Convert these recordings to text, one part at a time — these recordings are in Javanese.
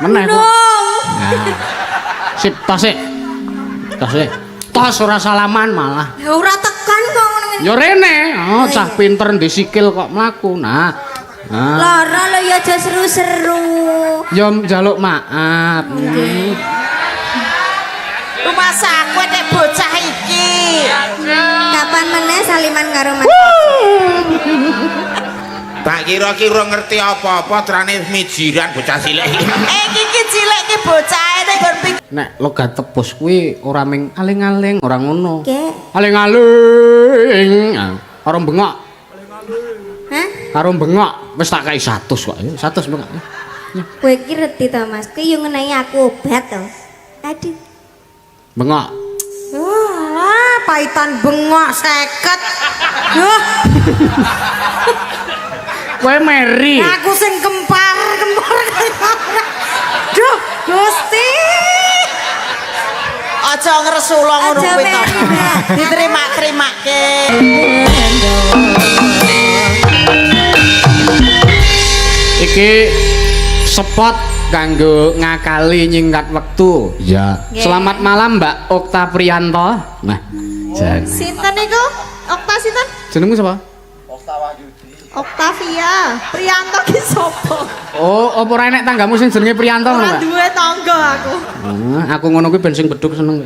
Meneh kok. Nah. Sip, tos sik. Tos sik. Tos ora salaman malah. Ya ora tekan kok ngene. Ya rene, oh cah pinter ndek sikil kok mlaku. Nah. Nah. Lara lho ya aja seru-seru. Ya njaluk maaf. Rumasa kowe nek bocah iki. Kapan meneh saliman karo Mas? Tak kira-kira ngerti apa-apa terane mijiran bocah cilik iki. Iki cilik iki bocahe nek nggon Nek logat tebus kuwi ora ming aling-aling, ora ngono. Kek. Aling-aling. Karo bengok. Hah? Karo bengok wis tak kai 100 kok. 100 bengok. Kowe iki reti to Mas, kowe yo ngenehi aku obat to. Aduh. Bengok. Wah, paitan bengok 50. Duh, Kowe meri. aku sing kempar Duh, Gusti. aja ngresula ngono Aja kuwi to. meri, Mbak. Diterima-terimake. Iki spot kanggo ngakali nyingkat wektu. Ya. Nggih. Selamat malam Mbak Okta Priyanto. Nah, jan. Sinten niku? Okta sinten? Jenengmu sapa? Oktavia. Priyanto ki sapa? Oh, apa ora enek tanggamu sing jenenge Priyanto ngono, Ora Mbak? duwe tangga aku. Aku ngono kuwi ben sing bedhug seneng.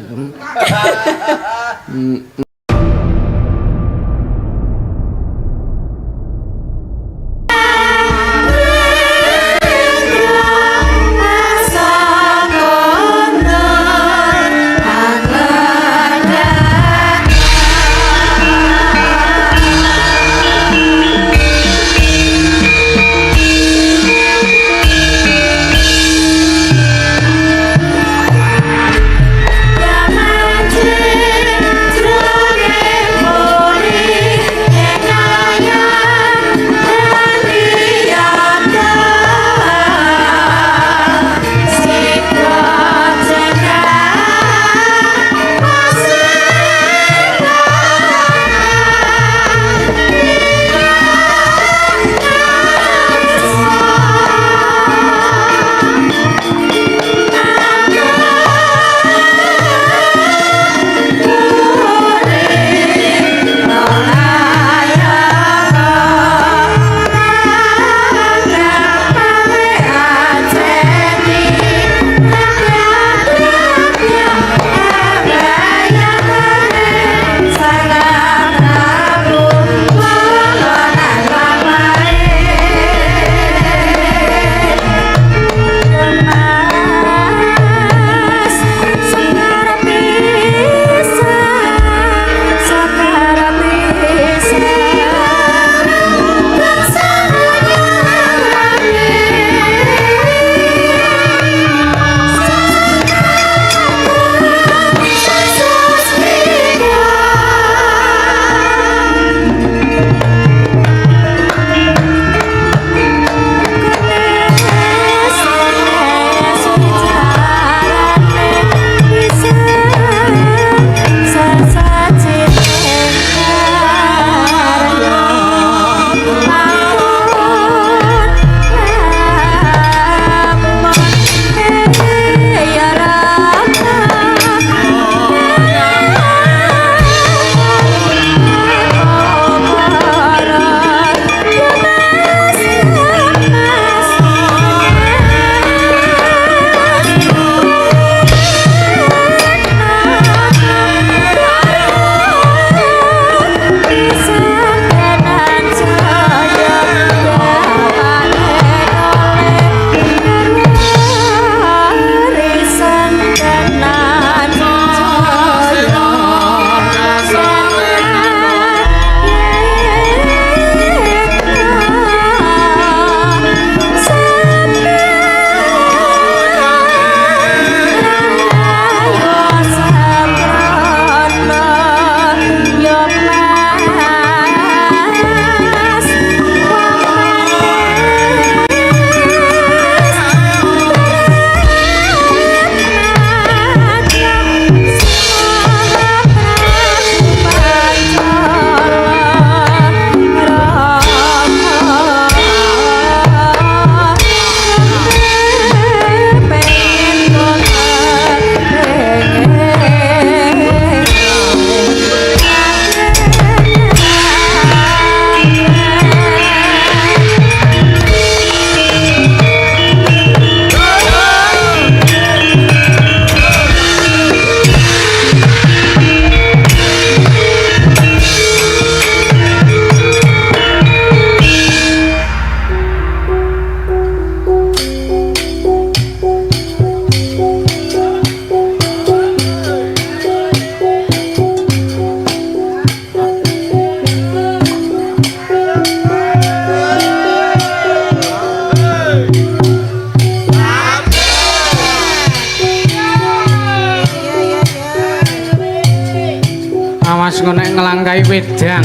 awas nek ngelangkai wedang.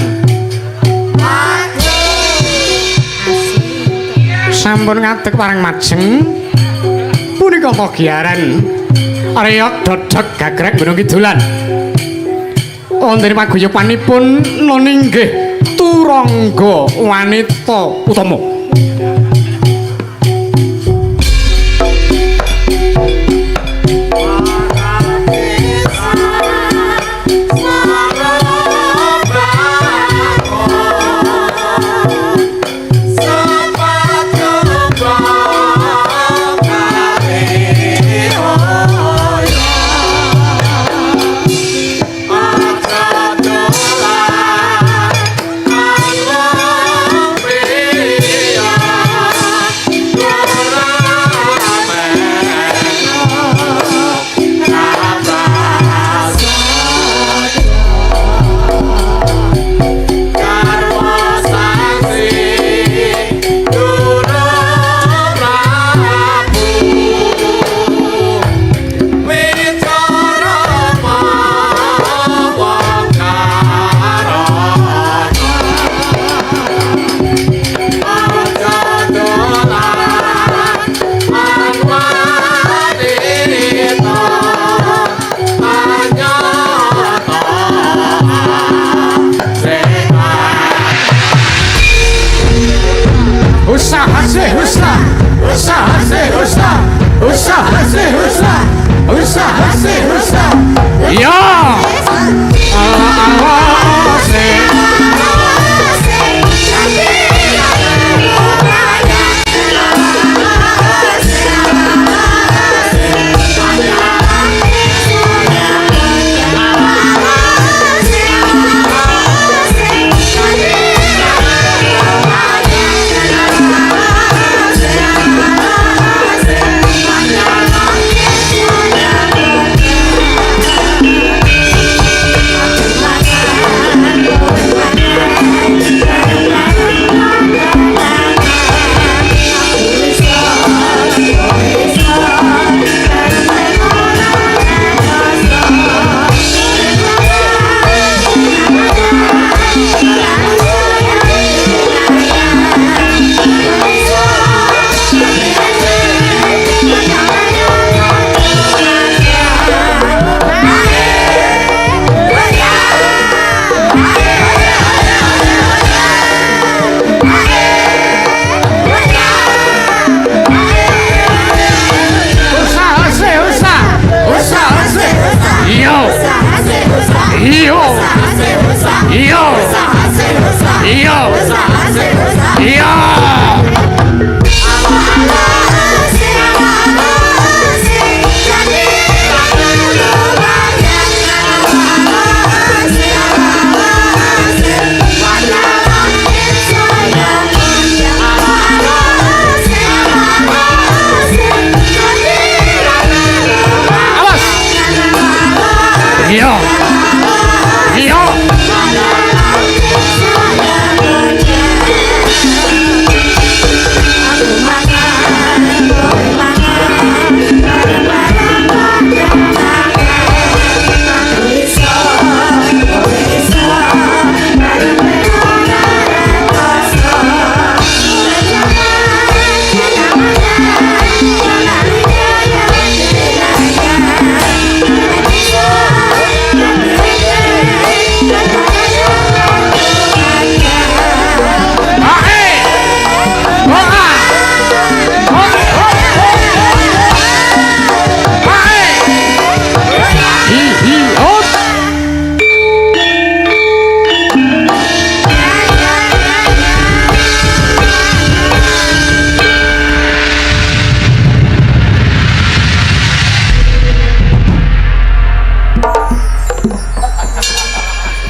Sampun ngadeg parang majeng. Punika pagiaran Reok dodot gagrek gunung kidulan. Wonten paguyubanipun nuninggih turangga wanita utama.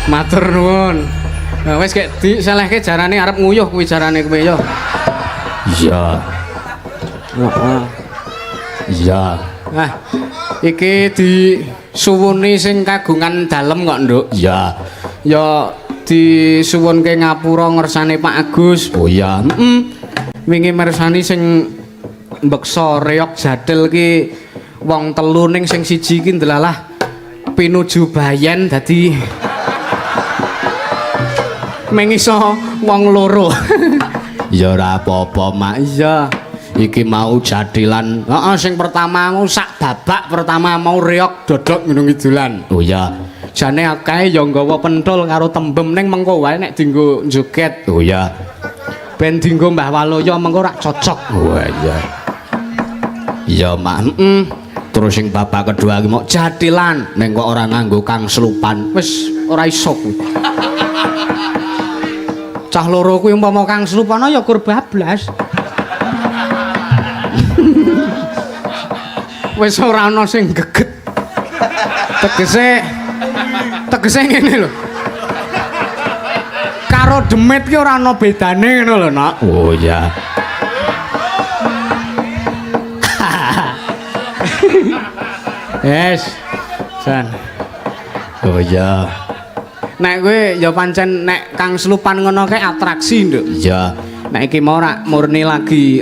Matur nuwun. Wis gek diselehke jarane arep nguyuh kuwi jarane kowe ya. Iya. Heeh. Iya. Nah, iki disuwuni sing kagungan dalem kok, Nduk. Iya. Ya disuwunke ngapura ngersane Pak Agus. Oh iya. Wingi mirsani sing mbeksa reok jadel ki wong telu ning sing siji ki ndelalah pinuju Bayan dadi meng iso wong loro. Ya ora apa-apa, Mak. Iya. Iki mau jadilan. Heeh, sing pertama sak babak pertama mau reok dodok Gunung Kidulan. Oh iya. Jane akeh ya nggawa pentul karo tembem ning mengko wae nek dienggo joget. Oh iya. Ben dienggo Mbah Waloya mengko ora cocok. Oh iya. Iya, Mak. Terus sing babak kedua iki mau jadilan ning kok ora nganggo kang selupan. Wis ora iso kuwi. Cah loro kuwi umpama kang selupana ya kur bablas. Wis ora ana sing geget. Tegese ngene lho. Karo demit ki ora ana bedane ngono lho, Nak. Oh iya. Yes. San. Oh iya. Nek kowe ya pancen nek kang selupan ngono kae atraksi, Nduk. Iya. Nek iki mau ora murni lagi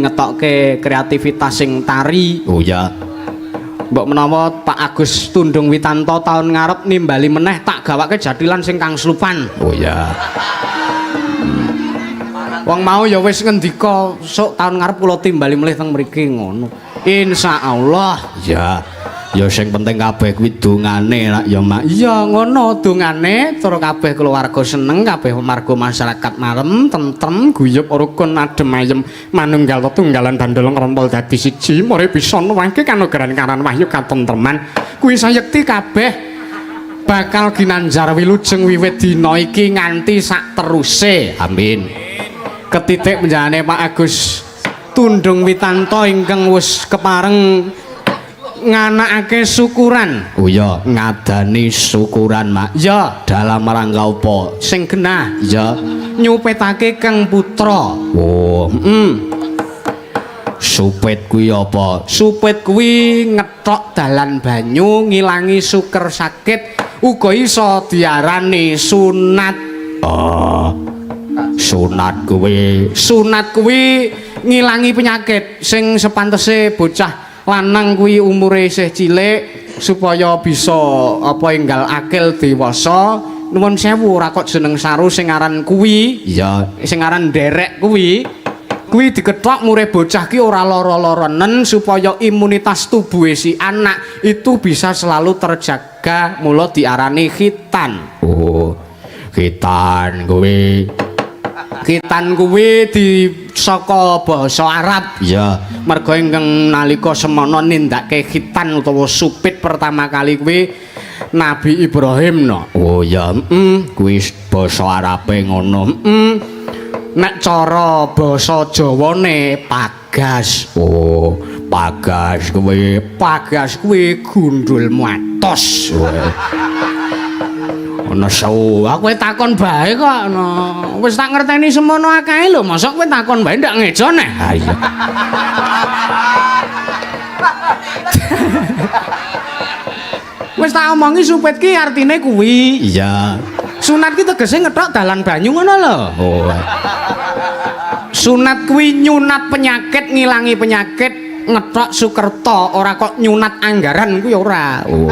ngetokke kreativitas sing tari. Oh iya. Mbok menawa Pak Agus Tundung Witanto tahun ngarep nimbali meneh tak gawake jadilan sing kang selupan. Oh iya. Wong mau ya wis ngendika sok tahun ngarep kula timbali melih teng mriki ngono. Insyaallah. Ya. Ya sing penting kabeh kuwi dongane nak ya Mak. Iya ngono dongane terus kabeh keluarga seneng, kabeh marga masyarakat marem, tentrem, guyub rukun adem ayem, manunggal tetunggalan dandel ngrompol dadi siji, mari bisa nuwangke kanugrahan karan wahyu katentreman. Kuwi sayekti kabeh bakal ginanjar wilujeng wiwit dina iki nganti sak teruse. Amin. Ketitik penjane Pak Agus Tundung Witanto ingkang wis kepareng nganakake syukuran. Oh ya, ngadani syukuran, Mak. Ya, dalam rangka apa? Sing genah, ya, nyupetake Kang Putra. Oh, supet kuwi apa? Supet kuwi ngethok dalan banyu, ngilangi suker sakit, uga iso diarani sunat. Oh. Sunat kuwi ngilangi penyakit sing sepantese bocah lanang kuwi umure isih cilik supaya bisa apa enggal akil dewasa. Nuwun sewu ora kok jeneng saru sing aran kuwi. Iya, sing aran nderek kuwi. Kuwi dikethok mure bocah ki ora lara-larenen supaya imunitas tubuhe si anak itu bisa selalu terjaga, mula diarani khitan. Oh, khitan kuwi. Khitan kuwi di saka basa Arab. Ya, mergo ingkang nalika semana nindakake khitan utawa supit pertama kali kuwi Nabi Ibrahim no. Oh ya, kuwi basa Arabe ngono. Nek cara basa Jawane pagas. Oh, pagas kuwi gundul matos. Ana sewu, aku takon bae kok. Wis tak ngerteni semono akae lho, mosok kowe takon bae ndak ngejo neh. Ha iya. Wis tak omongi supit ki artine kuwi. Iya. Sunat ki tegese ngethok dalan banyu ngono lho. Oh. Sunat kuwi nyunat penyakit, ngilangi penyakit, ngethok sukerta, ora kok nyunat anggaran kuwi ora. Oh.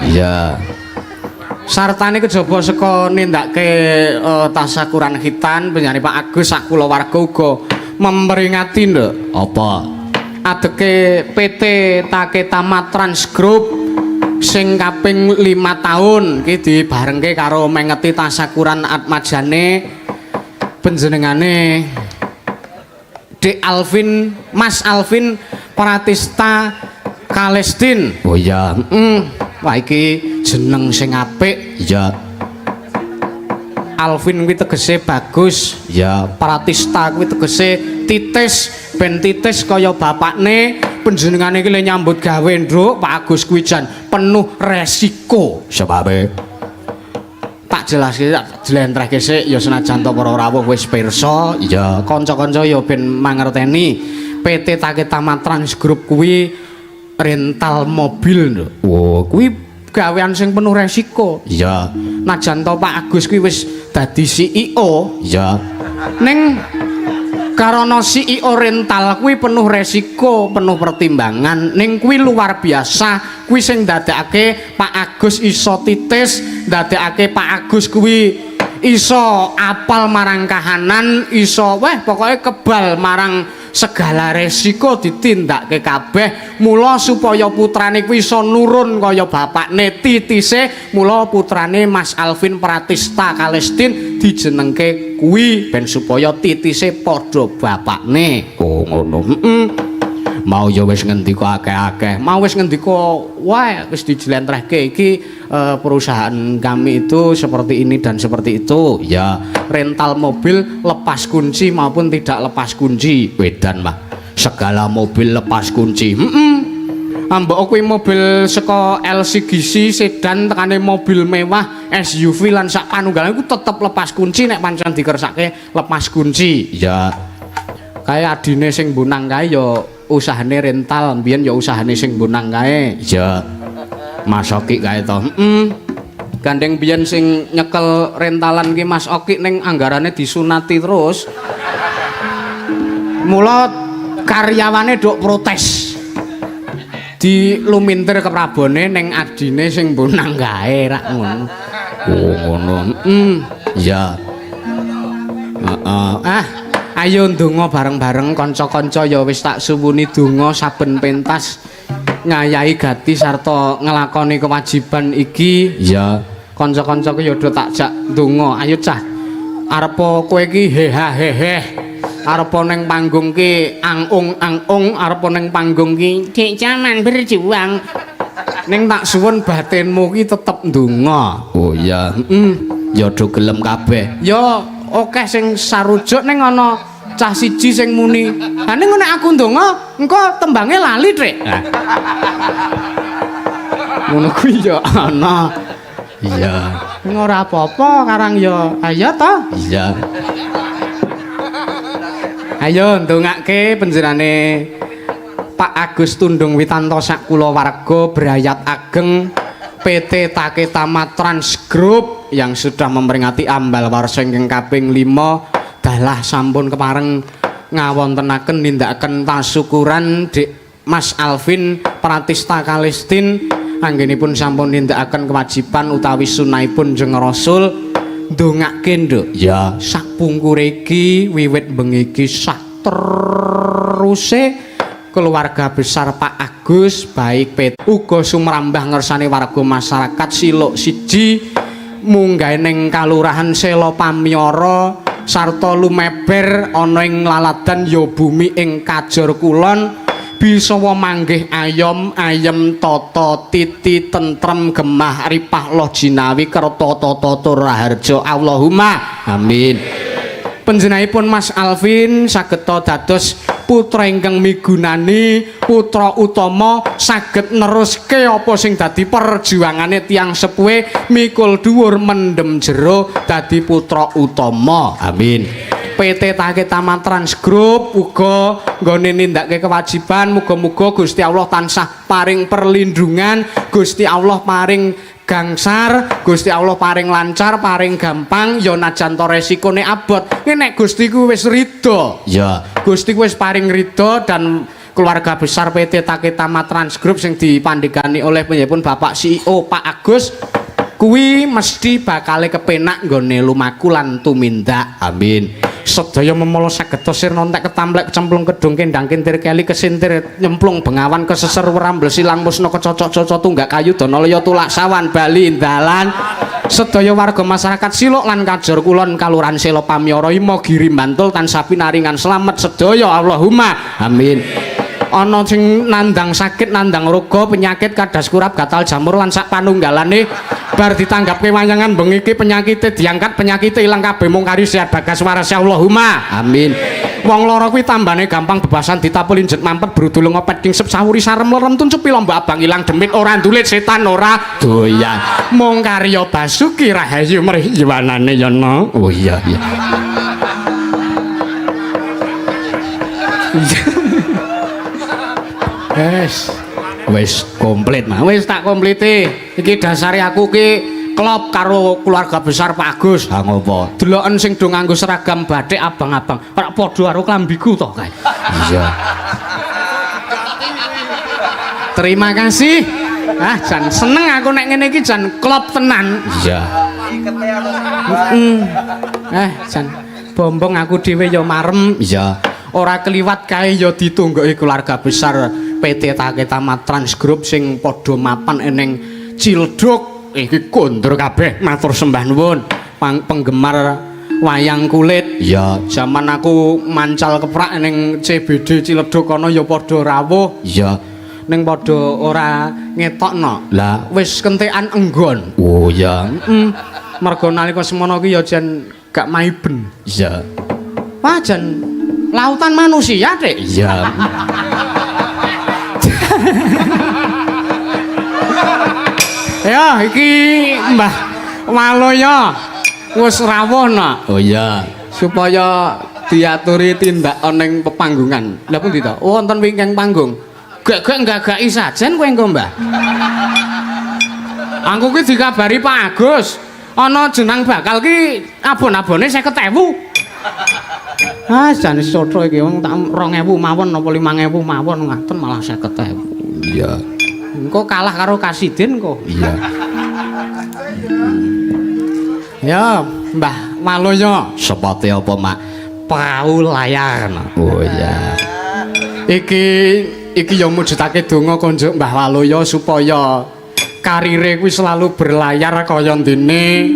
Iya. Sartane kejaba saka nindakake tasakuran khitan penjane Pak Agus sak kulawarga uga memperingati nduk apa adeke PT Taketa Matrans Group sing kaping 5 tahun iki dibarengke karo mengeti tasakuran atmajane panjenengane Dek Alvin, Mas Alvin Pratista Kalestin. Oh iya, wah iki jeneng sing apik. Ya. Alvin kuwi tegese bagus. Ya, Pratista kuwi tegese titis, ben titis kaya bapakne. Panjenengane iki le nyambut gawe, Nduk. Pak Agus kuwi jan penuh resiko. Sebabe tak jelaske tak jlentrehke sik ya senajan to para rawuh wis pirsa. Ya, kanca-kanca ya ben mangerteni PT Taketa Matrans Group kuwi rental mobil Nduk. Oh, kuwi gawean sing penuh resiko. Iya. Najan to Pak Agus kuwi wis dadi CEO. Iya. Ning karena CEO rental kuwi penuh resiko, penuh pertimbangan. Ning kuwi luar biasa. Kuwi sing ndadekake Pak Agus iso titis, ndadekake Pak Agus kuwi iso apal marang kahanan, iso pokoke kebal marang segala resiko ditindakke kabeh. Mula supaya putrane kuwi iso nurun kaya bapakne titise, mula putrane Mas Alvin Pratista Kalestin dijenengke kuwi ben supaya titise padha bapakne. Oh ngono. Mau ya wis ngendika akeh-akeh. Mau wis ngendika wae wis dijlentrehke iki perusahaan kami itu seperti ini dan seperti itu. Ya, rental mobil lepas kunci maupun tidak lepas kunci. Wedan, Pak. Segala mobil lepas kunci. Ambek kuwi mobil saka LCGC sedan tekane mobil mewah SUV lan sak panunggalan iku tetep lepas kunci nek pancen dikersake lepas kunci. Ya. Kayak adine sing bunang kae ya usahane rental, mbiyen ya usahane sing bonang kae. Ya. Mas Oki kae to. Gandeng biyen sing nyekel rentalan ki Mas Oki ning anggarane disunati terus. Mula karyawane nduk protes. Dilumintir keprabone ning adine sing bonang kae rak ngono. Oh ngono. Ya. Ayo ndonga bareng-bareng kanca-kanca ya wis tak suwuni donga saben pentas ngayahi gati sarta nglakoni kewajiban iki. Ya, kanca-kancaku ya do tak jak ndonga. Ayo cah. Arep kowe iki heheh. Arep ning panggung ki ang-ung, arep ning panggung ki Cik Caman berjuang. Ning tak suwun batinmu ki tetep ndonga. Oh iya, ya do gelem kabeh. Ya akeh sing sarujuk ning ana cah siji sing muni, "Ha ning nek aku ndonga, engko tembange lali, Trik." Ngono kuwi ya ana. Iya. Ning ora apa-apa karang ya. Ayo to? Iya. Ayo ndongake panjenengane Pak Agus Tundung Witanto sak kulawarga berayat ageng PT Taketama Trans Group yang sudah memperingati ambal warsa ingkang kaping 5 dalah sampun kepareng ngawontenaken nindakaken tasukuran Dik Mas Alvin Pratista Kalestin anggenipun sampun nindakaken kewajiban utawi sunahipun Jeng Rasul ndongake nduk ya sakpungkure iki wiwit bengi iki sak teruse keluarga besar Pak Agus baik PT uga sumrambah ngersane warga masyarakat Siluk siji munggah ning Kalurahan Sela Pamyara sarta lumeber ana ing laladan ya bumi ing Kajor Kulon bisawa manggih ayem tata titi tentrem gemah ripah loh jinawi kerta tata tur raharja Allahumma amin. Panjenenganipun Mas Alvin saged dados putra ingkang migunani, putra utama saged neruske apa sing dadi perjuangane tiyang sepuhe mikul dhuwur mendem jero dadi putra utama. Amin. PT Taketama Trans Group uga nggone nindakake kewajiban muga-muga Gusti Allah tansah paring perlindungan, Gusti Allah paring gangsar, Gusti Allah paring lancar, paring gampang, ya najan to resikone abot. Nek Gusti ku wis ridho, ya Gusti ku wis paring ridho dan keluarga besar PT Taketama Trans Group sing dipandhegani oleh penjepun Bapak CEO Pak Agus kuwi mesti bakale kepenak nggone lumaku lan tumindak. Amin. Sedaya memala saged sir nontek ketamplek kecemplung kedung kendang kintir keli kesintir nyemplung bengawan keseser werambel silang musna kecocok-cocok tunggak kayu danalaya tulak sawan bali dalan sedaya warga masyarakat Siluk lan Kajor Kulon Kalurahan Sela Pamyara Ima Giri Bantul tansah pinaringan slamet sedaya Allahumma amin. Ana sing nandang sakit nandang roga penyakit kadas kurap gatal jamur lan sak panunggalane bar ditanggapke wayangan bengi iki penyakite diangkat penyakite ilang kabeh mung kari sehat bagas waras Allahumma amin. Wong lara kuwi tambane gampang bebasan ditapul injet mampet brudul ngopet kingsep sawuri sarem lerem tuncup lombok abang ilang demit ora ndulit setan ora doyan mung karya Basuki Rahayu mrih jiwanane yana. Oh iya iya. Wis komplit mah wis tak kompliti iki dasare aku ki klop karo keluarga besar Pak Agus. Ha ngopo deloken sing do nganggo seragam batik abang-abang ora padha karo klambiku to kae. Iya terima kasih jan seneng aku nek ngene iki jan klop tenan. Iya Jan bombong aku dhewe ya marem. Iya. Ora keliwat kae ya ditungguki keluarga besar PT Taketa Trans Group sing padha mapan eneng Cilduk. Iki kondur kabeh matur sembah nuwun. Penggemar wayang kulit. Iya, zaman aku mancal keprak ning CBD Ciledug kono ya padha rawuh. Iya. Ning padha ora ngetokno. Lah wis kentekan enggon. Oh ya. Mergo nalika semono ki ya jan gak maiben. Iya. Wah jan lautan manusia, Dik. Iya. Ya, iki Mbah Waloya wis rawuh nak. Oh iya. Supaya diaturi tindak ning pepanggungan. Lah pundi to? Wonten wingking panggung. Gak gagaki sajen kowe engko, Mbah. Aku ki dikabari Pak Agus, ana jenang bakal ki abon-abone 50.000. Ah, jan soto iki wong tak 2.000 mawon apa 5.000 mawon ngaten malah 50.000. Iya. Engko kalah karo Kasiden kok. Iya. Ya, Mbah Waloya. Seperti apa, Mak? Paulayan. Oh iya. Iki ya mujudake donga konjuk Mbah Waloya supaya karire kuwi selalu berlayar kaya dene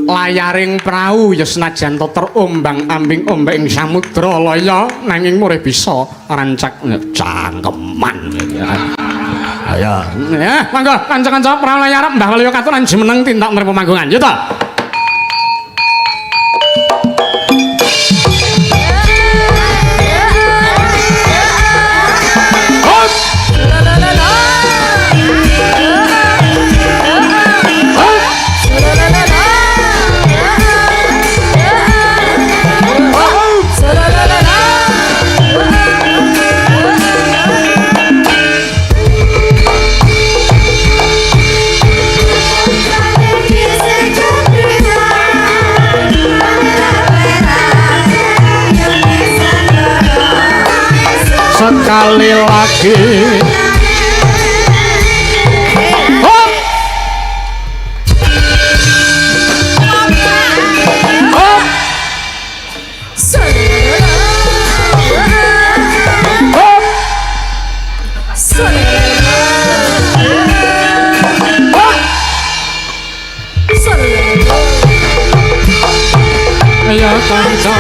layaring prau ya senajan to terombang-ambing ombak ing samudra laya nanging murih bisa rancak cangkeman ya. Ayo. Ya, monggo kanca-kanca prau layar Mbah Waloya katuran jumeneng tindak mrene pemanggungan. Yo to. Sekali lagi hop hop hop ayo kanca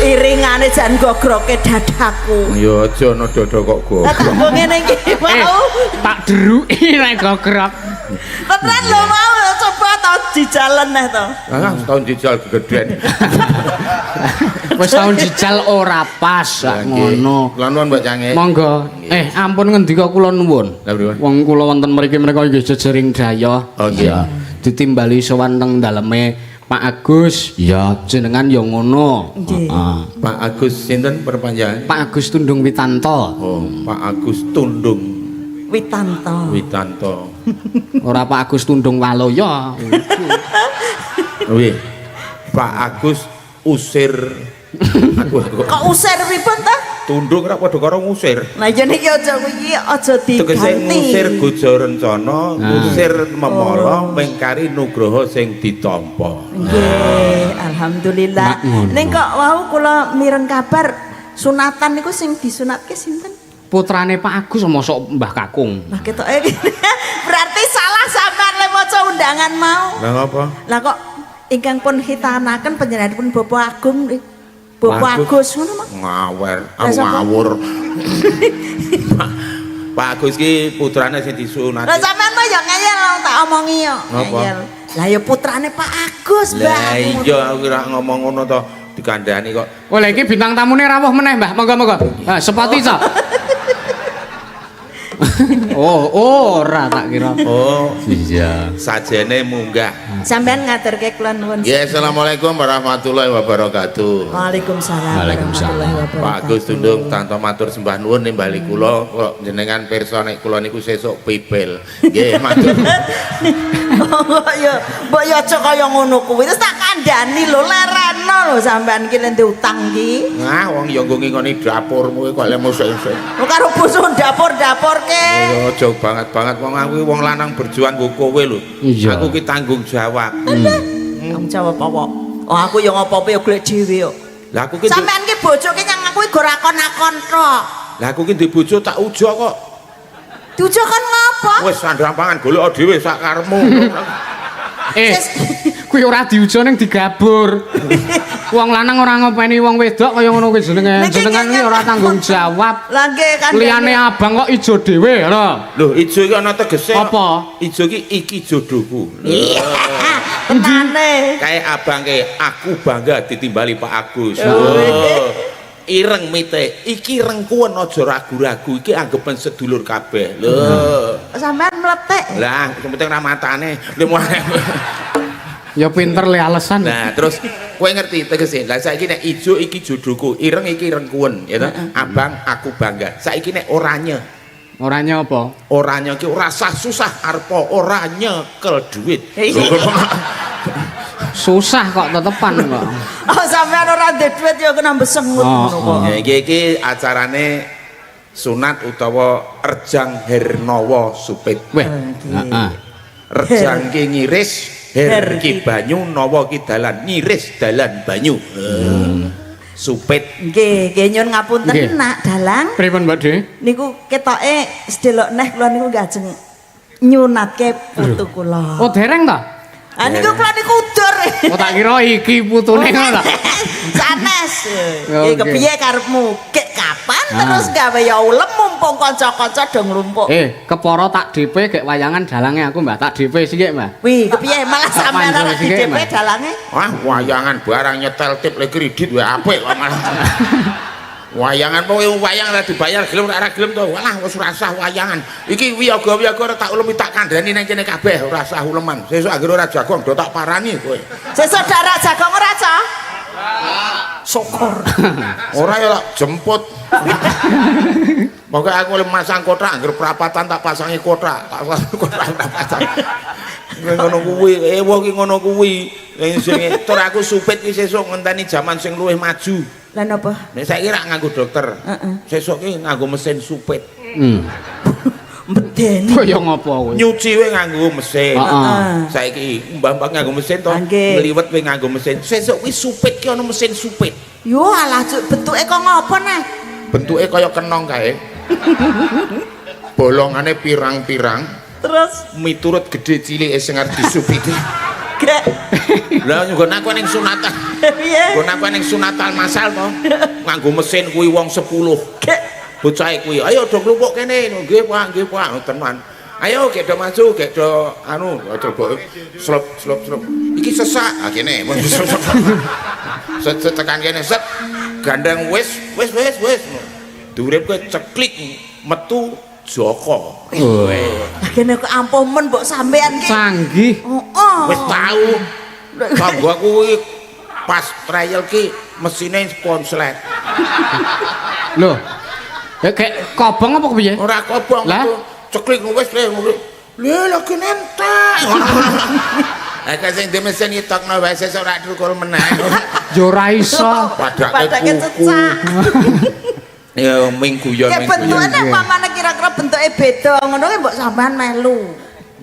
iringane jan gogroke dadaku. Ya aja ana dada kok go. Lah kok ngene iki mau tak deruki nek gogrok. Tenan lho mau coba tau dijalen neh to. Ah, setahun jijal gegeden. Wis tahun jijal ora pas sak ngono. Kula nuwun Mbak Cange. Monggo. Ampun ngendika kula nuwun. Lah pripun? Wong kula wonten mriki menika nggih jejering daya. Oh nggih. Ditimbali sowan teng daleme Pak Agus. Ya jenengan ya ngono. Heeh. Pak Agus sinten perpanjangan? Pak Agus Tundung Witanto. Oh, Pak Agus Tundung Witanto. Witanto. Ora Pak Agus Tundung Waloya. Wih. Pak Agus usir Kok usir pripun ta? Tundung ora padha karo ngusir. Nah yen iki aja kuwi aja Tegese diganti. ngusir Guja Rencana, ngusir Memala mengkari Nugroho sing ditampa. Nggih, alhamdulillah. Ning kok wau kula mireng kabar sunatan niku sing disunatke sinten? Putrane Pak Agus mosok Mbah Kakung. Lah ketoke berarti salah sampean le maca undangan mau. Lah ngapa? Lah kok ingkang pun hitanaken panjenenganipun Bapak Agung Bapak Agus ngono mah. Ngawer, ngawur. Pak Agus ki putrane sing disunat. Lah sampean mah ya ngeyel tak omongi yo. Ngeyel. Lah ya putrane Pak Agus, Mbak. Lah iya aku ora ngomong ngono to, dikandani kok. Oh, lha iki bintang tamune rawuh meneh, Mbah. Monggo-monggo. Ha, sepati to. Ora tak kira. Oh, iya. sajene munggah. Sampean ngaturke kula nuwun. Ya, assalamualaikum warahmatullahi wabarakatuh. Waalaikumsalam. Waalaikumsalam. warahmatullahi wabarakatuh. Pak Agus tundung tanpa matur sembah nuwun nimbali kula kok jenengan pirsa nek kula niku sesuk pipil. Nggih, matur. Mbok yo aja kaya ngono kuwi. Terus tak kandhani lho lereno lho sampean iki lente utang iki. Nah, wong ya nggo ngingoni dapurmu kok le musik-musik. Karo boso dapur-dapurke. Ya aja banget-banget wong aku wong lanang berjuang nggo kowe lho. Iya. Aku ki tanggung jawab. Tanggung jawab apa? Oh aku yo ngopo-opo yo golek dhewe yo. Lah aku ki Sampean ki bojoke nyang aku go rakon-akon tok. Lah aku ki ndek bojo tak ujo kok. Diujo kan ngopo? Wis sandang pangan golek dhewe sak karepmu. Kuwi ora diujo ning digabur. Wong lanang ora ngopeni wong wedok kaya ngono kuwi jenenge. Jenengan iki ora tanggung jawab. Lah nggih kan. Liyane abang kok ijo dhewe lho. Lho, ijo iki ana tegese. Apa? Ijo iki jodohku. Iya. Tenane. Kayak abang ke aku bangga ditimbali Pak Agus. Oh. Ireng mite, iki rengkuan aja ragu-ragu, iki anggapan sedulur kabeh. Lho. Sampean mletek. Lah, sing penting ra matane. Ya pinter le alasan. Nah, terus kowe ngerti tegese. Lah saiki nek ijo iki jodohku, ireng iki rengkuan, ya toh. Abang aku bangga. Saiki nek oranye. Oranye apa? Oranye ki ora susah arepa ora nyekel duit. Susah kok tetepan kok. Oh sampean ora ndek duit ya kena besengut ngono kok. Ya iki acarane sunat utawa Rejang Hernawa Supit. Weh. Heeh. Rejang ki ngiris, her ki banyu, nawa ki dalan, ngiris dalan banyu. Supit. Nggih, nggih nyun ngapunten nak dalang. Pripun Mbak De? Niku ketoke sedelok neh kula niku gajeng nyunatke putu kula. Oh dereng ta? Ah niku kula niku udur. Oh tak kira iki putune ngono ta. Sanes. Oke. Iki kepiye karepmu? Kek kapan terus gawe ya ulem mumpung kanca-kanca do nglumpuk. Kepara tak DP gek wayangan dalange aku Mbak, tak DP sithik Mbak. Wih, kepiye malah sampean ora di DP dalange? Wah, wayangan barang nyetel tip le kredit wae apik kok malah. Wayangan pokoke wayang ora dibayar gelem ora gelem to. Walah wis ora usah wayangan. Iki wiyaga-wiyaga tak ulemi tak kandhani nang kene kabeh ora usah uleman. Sesuk anggere ora jagong do tak parani kowe. Sesuk darak jagong ora, Cok? Syukur. Ora ya tak jemput. Pokoke aku oleh masang kotak anggere prapatan tak pasangi kotak. Tak pasang kotak tak pasang. Ngono kuwi, ewo ki ngono kuwi. Sing tur aku supit ki sesuk ngenteni jaman sing luwih maju. Lah napa? Nek saiki rak nganggo dokter. Sesuk ki nganggo mesin supit. Medeni. Kaya ngopo kuwi? Nyuci we nganggo mesin. Heeh. Saiki mbah-mbah nganggo mesin to, ngliwet we nganggo mesin. Sesuk kuwi supit ki ana mesin supit. Yo alah cuk bentuke kok ngopo neh? Bentuke kaya kenong kae. Bolongane pirang-pirang. Terus Miturut gede cilik sing arep disupiti. gek. Lah nggon aku ning sunatan. Piye? Nggon aku ning sunatan masal to. Nganggo mesin kuwi wong 10. Gek. Bocahe kuwi, ayo do klumpuk kene. Nggih, Pak, nggih, Pak. Tenan. Ayo gek do maju, gek do anu, coba slop. Iki sesak. Ah kene. Set tekan kene set. Gandeng wis. Durip kowe ceklik metu Joko. Lah kene kok ampuh men mbok sampean ki. Canggih. Heeh. Wis tau. Kanggo aku iki pas trial ki mesine konslet. Lho. Kayak kobong apa piye? Ora kobong Lah? itu ceklik wis lho lagi nentak. Lah kan sing di mesin nyetokno wae sesuk ora trukul meneh. Yo ora iso. Padake cecak. Ya ming guyon Kayak bentukane pamane kira-kira bentuke beda ngono ki mbok sampean melu.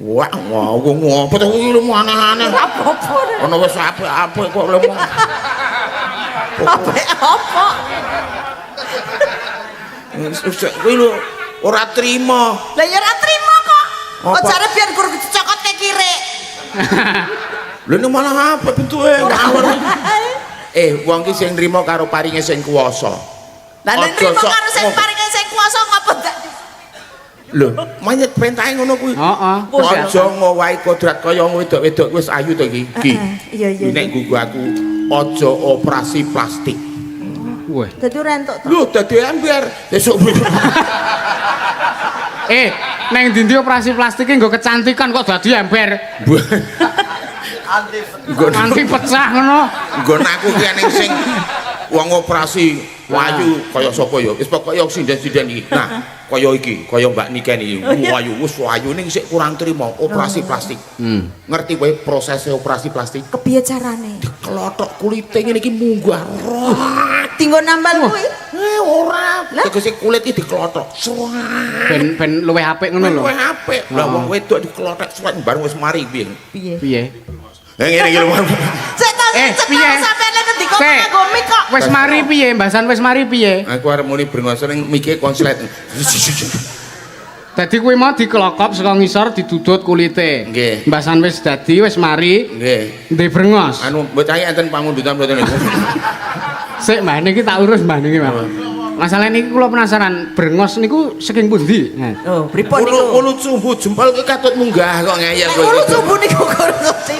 Wah, ngopo to iki lemu aneh-aneh. Apa-apa. Ono wis apik-apik kok lemu. Apa? Kuwi lho ora trima. Lah ya ora trima kok. Apa? Kok jare biar guru dicokot ke kiri. Lha ini malah apa bentuke ngawur. Wong ki sing nrimo karo paringe sing kuwasa. Lah nek Aja nrimo sok- karo sing paringe sing kuwasa ngopo dak? Lho, manyet pentahe ngono kuwi. Heeh. Aja ngowahi kodrat kaya wedok-wedok wis ayu to iki. Ki. Iya. Nek gugu aku aja operasi plastik. Weh. Dadi ora entuk to. Lho, dadi ember. Besok Neng dindi operasi plastik nggo kecantikan kok dadi ember. Anti pecah ngono. Nggon aku ki ning sing wong operasi wayu kaya sapa ya? Wis pokoke sinden-sinden iki. Nah, kaya iki, kaya Mbak Niken iki. Wayu wis wayu ning sik kurang trima operasi plastik. Ngerti kowe prosesnya operasi plastik? Kepiye carane? Klothok kulite ngene iki munggah. Tinggo nambal kuwi. Ora. Tegese kulit iki diklothok. Ben luwih apik ngono lho. Luwih apik. Lah wong wedok diklothok suwet bareng wis mari piye? Piye? Ngene iki lho. Sik ta piye? sampeyan ngendi kok Sik. nganggo mic kok. Wis mari piye? Mbasan wis mari piye? Aku arep muni brengos ning mike konslet. Dadi kuwi mau dikelokop saka ngisor didudut kulite. Nggih. Mbasan wis dadi wis mari Nggih. ndek brengos. Anu bocah enten pamundutan mboten niku. Sik mbah niki tak urus mbah niki, Mas. Masalah niki kula penasaran, brengos niku saking pundi? Oh, pripun niku? Ulu sumbu jempol ki katut munggah kok ngeyel kowe. Ulu subuh niku kok sithik.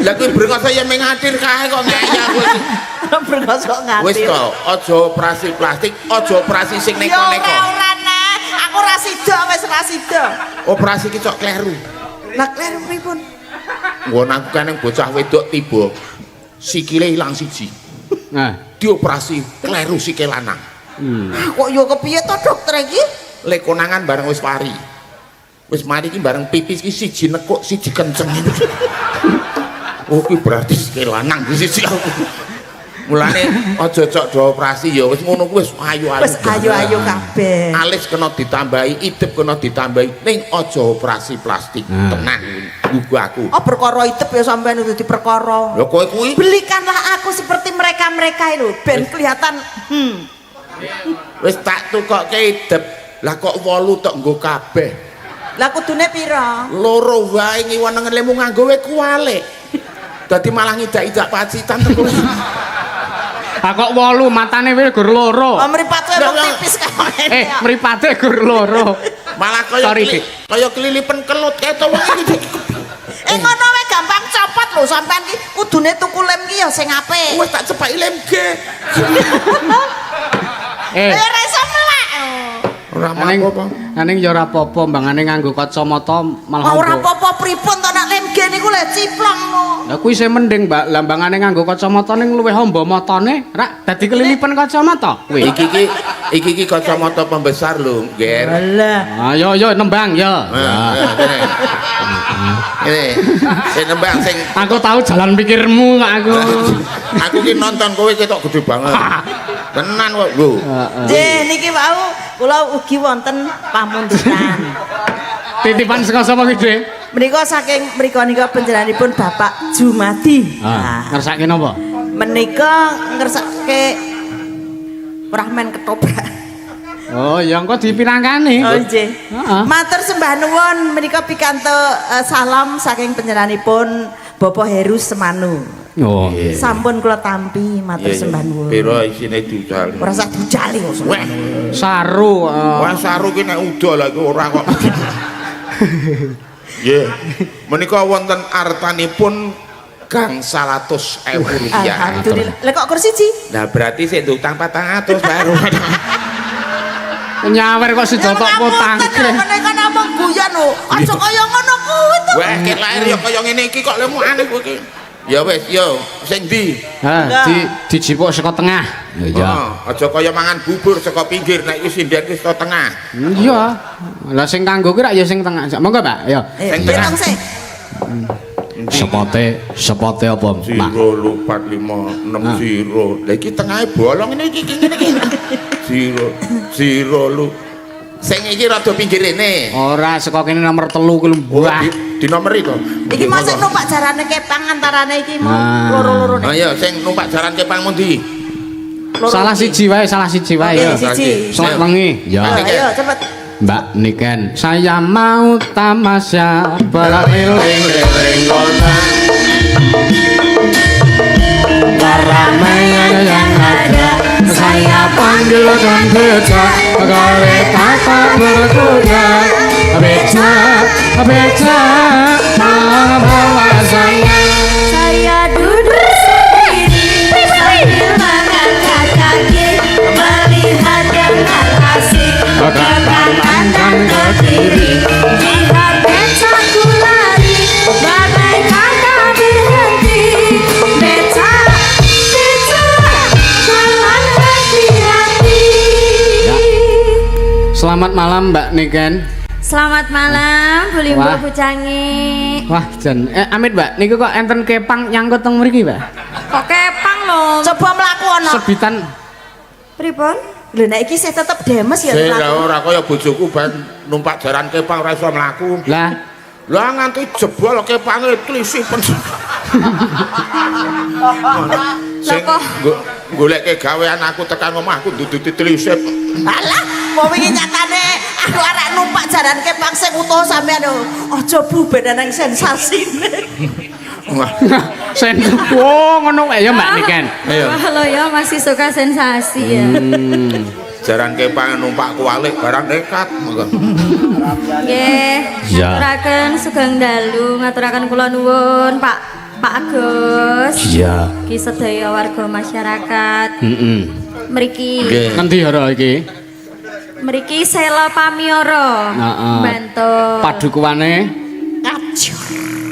Lah kuwi brengos saya mengatir kae kok ngeyel kowe. Brengos kok ngati. Wis to, aja operasi plastik, aja operasi sing neko-neko. Ora nah, aku ra sida wis ra sida. Operasi ki cok kleru. Lah kleru pripun? Nggon aku kan yang bocah wedok tiba sikile ilang siji. Nah, Dioperasi kleru sikil lanang. Kok yo kepiye to dokter iki? Lek konangan bareng wis pari. Wis mari ki bareng pipis ki siji nekuk siji kenceng. Oh ki berarti sikil lanang di sisi aku. Mulane aja cok do operasi ya wis ngono kuwi wis ayu-ayu. Wis ayu-ayu kabeh. Alis kena ditambahi, idep kena ditambahi, ning aja operasi plastik. Tenang gugu aku. Oh perkara idep ya sampean udah diperkara. Lho kowe kuwi Belikanlah aku seperti mereka-mereka itu ben kelihatan wis tak tukokke idep. Lah kok 8 tok nggo kabeh. Lah kudune pira? Loro wae ngiwoneng lemu nganggo we kualik. Dadi malah ngidak-idak pacitan teku. ah kok 8 matane wis gur loro. Oh mripate wong tipis kae. Mripate gur loro. Malah kaya Sorry, kaya kelilipan kelut keto wong iki. Ngono wae gampang copot lho sampean ki kudune tuku lem ki ya sing apik. Wis tak cepaki lem ge. Ora iso melek. Ora Aning apa-apa. aning ya ora apa-apa, mbangane nganggo kacamata malah Ora nganggo. apa-apa pripun to nek lem ge niku le ciplong no. Lah kuwi sing mending, Mbak. Lambangane nganggo kacamata ning luwih amba matane, rak dadi kelilipan kacamata. Kuwi. Iki ki kacamata pembesar lho, Ger. Alah. Ah yo nembang ya. Ini sing nembang sing Aku tahu jalan pikirmu kok aku. aku ki nonton kowe ketok gede banget. Tenan kok lho. Nggih niki wau kula ugi wonten pamundutan. Titipan saka sapa ki, Dek? Menika saking mrika nika panjenenganipun Bapak Jumadi. Ah, ngersake napa? Menika ngersake Rahman ketoprak. Oh, ya engko dipirangkani. Oh nggih. Heeh. Matur sembah nuwun menika pikantuk salam saking panjenenganipun Bapak Heru Semanu. Oh. Sampun kula tampi matur sembah nuwun. Pira isine dudal. Ora usah dujali kok. Weh, Saru. wah saru ki nek uda lagi ora kok. Nggih. Menika wonten artanipun gang 100.000 rupiah. Alhamdulillah. Lah kok kursi siji? Nah berarti sik utang 400 baru. Nyawer kok sedotok potang. Menika namung guyon lho. Aja kaya ngono kuwi to. Wah, ket lahir ya kaya ngene iki kok lemu aneh kowe iki. Ya wis, yo sing ndi? Ha, dijipuk saka tengah. Ya. Aja kaya mangan bubur saka pinggir nek iki sinden wis saka tengah. Iya. Lah sing kanggo ki rak ya sing tengah. Monggo, Pak. Ya. Sing tengah. Hitung sik. Sepote apa, Pak? 04560. Lah iki tengahe bolong ngene iki ngene iki. 0 lu. Sing iki rada pinggir rene. Ora saka kene nomor 3 ku Wah, lembah. di nomor itu. Iki masih numpak jarane kepang antarane iki mau loro-loro. Ah iya, sing numpak jaran kepang mundi. Salah siji wae, salah siji wae ya. Siji. Selamat wengi. Ya. Ayo cepet. Mbak Niken, saya mau tamasya berkeliling-liling kota. Keramaian yang ada, saya panggil dan beca, kereta tak berkuda. Beca, tolong bawa saya. Saya duduk sendiri sambil mengangkat kaki, melihat dengan asik ke kanan dan ke kiri. Lihat becaku lari, bagaikan tak berhenti. Beca, jalan hati-hati. Selamat malam Mbak Niken. Selamat malam, Bu Limbo Wah. Bu Cangi. Wah, jan amit Mbak, niku kok enten kepang nyangkut teng mriki, Mbak? Kok kepang lho? Coba mlaku ana. Sebitan. Pripun? Lho nek iki sih tetep demes ya Sing mlaku. ora kaya bojoku ban numpak jaran kepang ora iso mlaku. Lah, Lah nganti jebol kepange klisipen. Sing kok? goleke gawean aku tekan omahku dudu tlisip. Alah, mau wingi nyatane aku arek numpak jaran kepang sing utuh sampean lho. Aja buben nang sensasine. sen. Oh, ngono wae ya Mbak Niken. Ayo. Wah lo ya masih suka sensasi ya. Jaran kepang numpak kualik barang nekat. Nggih. Ya. Ngaturaken sugeng dalu, ngaturaken kula nuwun Pak Agus. Iya. Ki sedaya warga masyarakat. Heeh. Mriki Nggih. Ngendi ora iki? mriki Sela Pamiara. Heeh. Bantul. Padukuane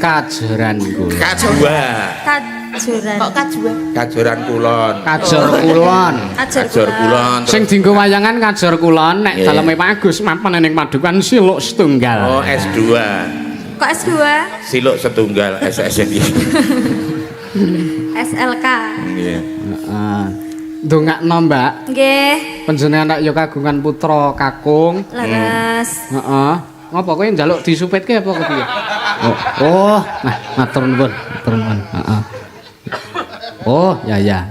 Kajoran Kulon. Kajua. Kajuran. Kok kajua? Kajoran kulon. Kajor Kulon. Kajor kulon. Sing dienggo wayangan Kajor Kulon nek Nggih. daleme Pak Agus mapan ning padukan Siluk Setunggal. Oh, S2. Kok S2? Siluk setunggal SSNI. SLK. Nggih. Heeh. Ndongakno Mbak, Nggih. panjenengan yo kagungan putra kakung. Leres. Heeh. Ngopo kowe njaluk disupetke apa kepiye? Oh, nah matur nuwun, matur nuwun. Heeh. Oh, ya. Heeh.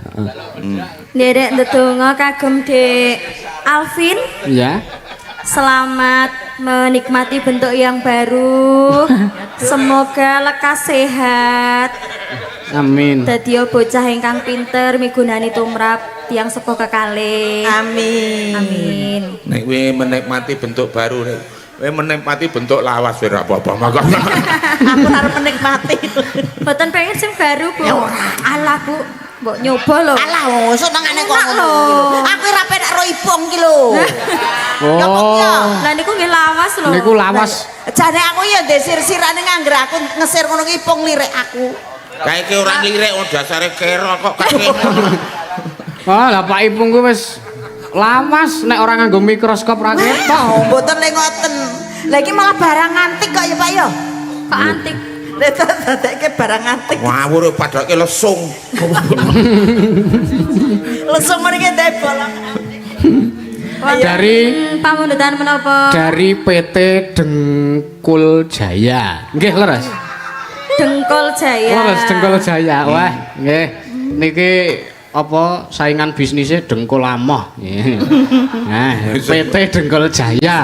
Nderek ndedonga kagem Dek Alvin. Ya. Selamat menikmati bentuk yang baru. Semoga lekas sehat. Amin. Dadi bocah ingkang pinter migunani tumrap tiyang sepuh kekalih. Amin. Amin. Nek kowe menikmati bentuk baru nek kowe menikmati bentuk lawas ora apa-apa maka. Aku harus menikmati. Mboten pengen sing baru, Bu. Ya ora. Alah, Bu. Mbok nyoba lho. Alah, senengane kok Enak ngono. lho. Aku ora penak ro ibong ki lho. Ya kok ya? Oh. Lah niku nggih lawas lho. Niku lawas. Jane aku ya ndek sir-sirane ngangger aku ngesir ngono ki ibong lirik aku. Kae ki ora lirik oh dasare kero kok kake. Oh, lah Pak Ipung ku wis lawas nek ora nganggo mikroskop ra ketok. Oh, mboten le ngoten. Lah iki malah barang antik kok ya, Pak ya. Kok antik. Lek dadekke barang antik. Ngawur padake lesung. Lesung mriki ndek bolong. Dari pamundutan menapa? dari PT Dengkul Jaya. Nggih, leres. Dengkol Jaya. Leres Dengkul Jaya. Wah, nggih. Niki apa saingan bisnisnya Dengkul Amoh. Nggih. Nah, PT Dengkul Jaya.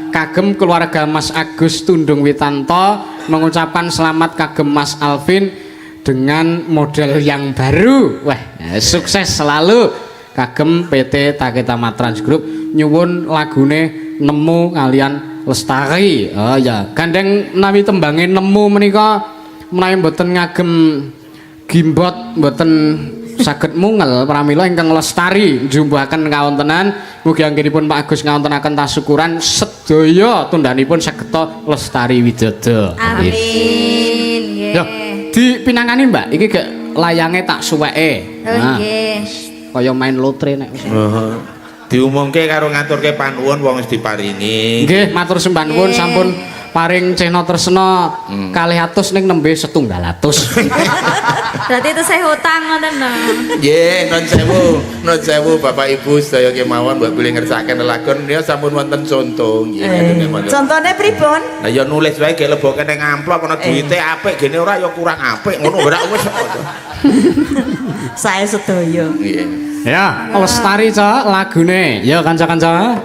Kagem keluarga Mas Agus Tundung Witanto mengucapkan selamat kagem Mas Alvin dengan model yang baru. Wah, sukses selalu kagem PT Taketa Matrans Group nyuwun lagune Nemu kalian Lestari. Oh ya, gandeng nami tembange Nemu menika menawi mboten ngagem gimbot mboten saged mungel pramila ingkang lestari njumbahaken kawontenan mugi anggenipun Pak Agus ngawontenaken tasukuran sedaya tundanipun sageta lestari widodo. Amin. Nggih. Yo, dipinangani Mbak, iki gek layange tak suweke. Oh nggih. Kaya main lotre nek wis. Heeh. Diumumke karo ngaturke panuwun wong wis diparingi. Nggih, matur sembah nuwun sampun paring cena tresna 200 ning nembe 100. Berarti itu saya hutang ngoten lho. Nggih, nun sewu Bapak Ibu sedaya kemawon mbok bilih ngersakaken lelagon niku sampun wonten conto nggih ngene monggo. Contone pripun? Lah ya nulis wae ge leboke ning amplop ana duwite apik gene ora ya kurang apik ngono ora wis. Saya sedaya. Nggih. Ya, Lestari Cok lagune. Ya kanca-kanca.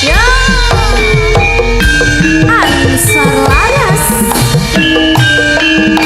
Ya, Ansar Laras. Ya Allah.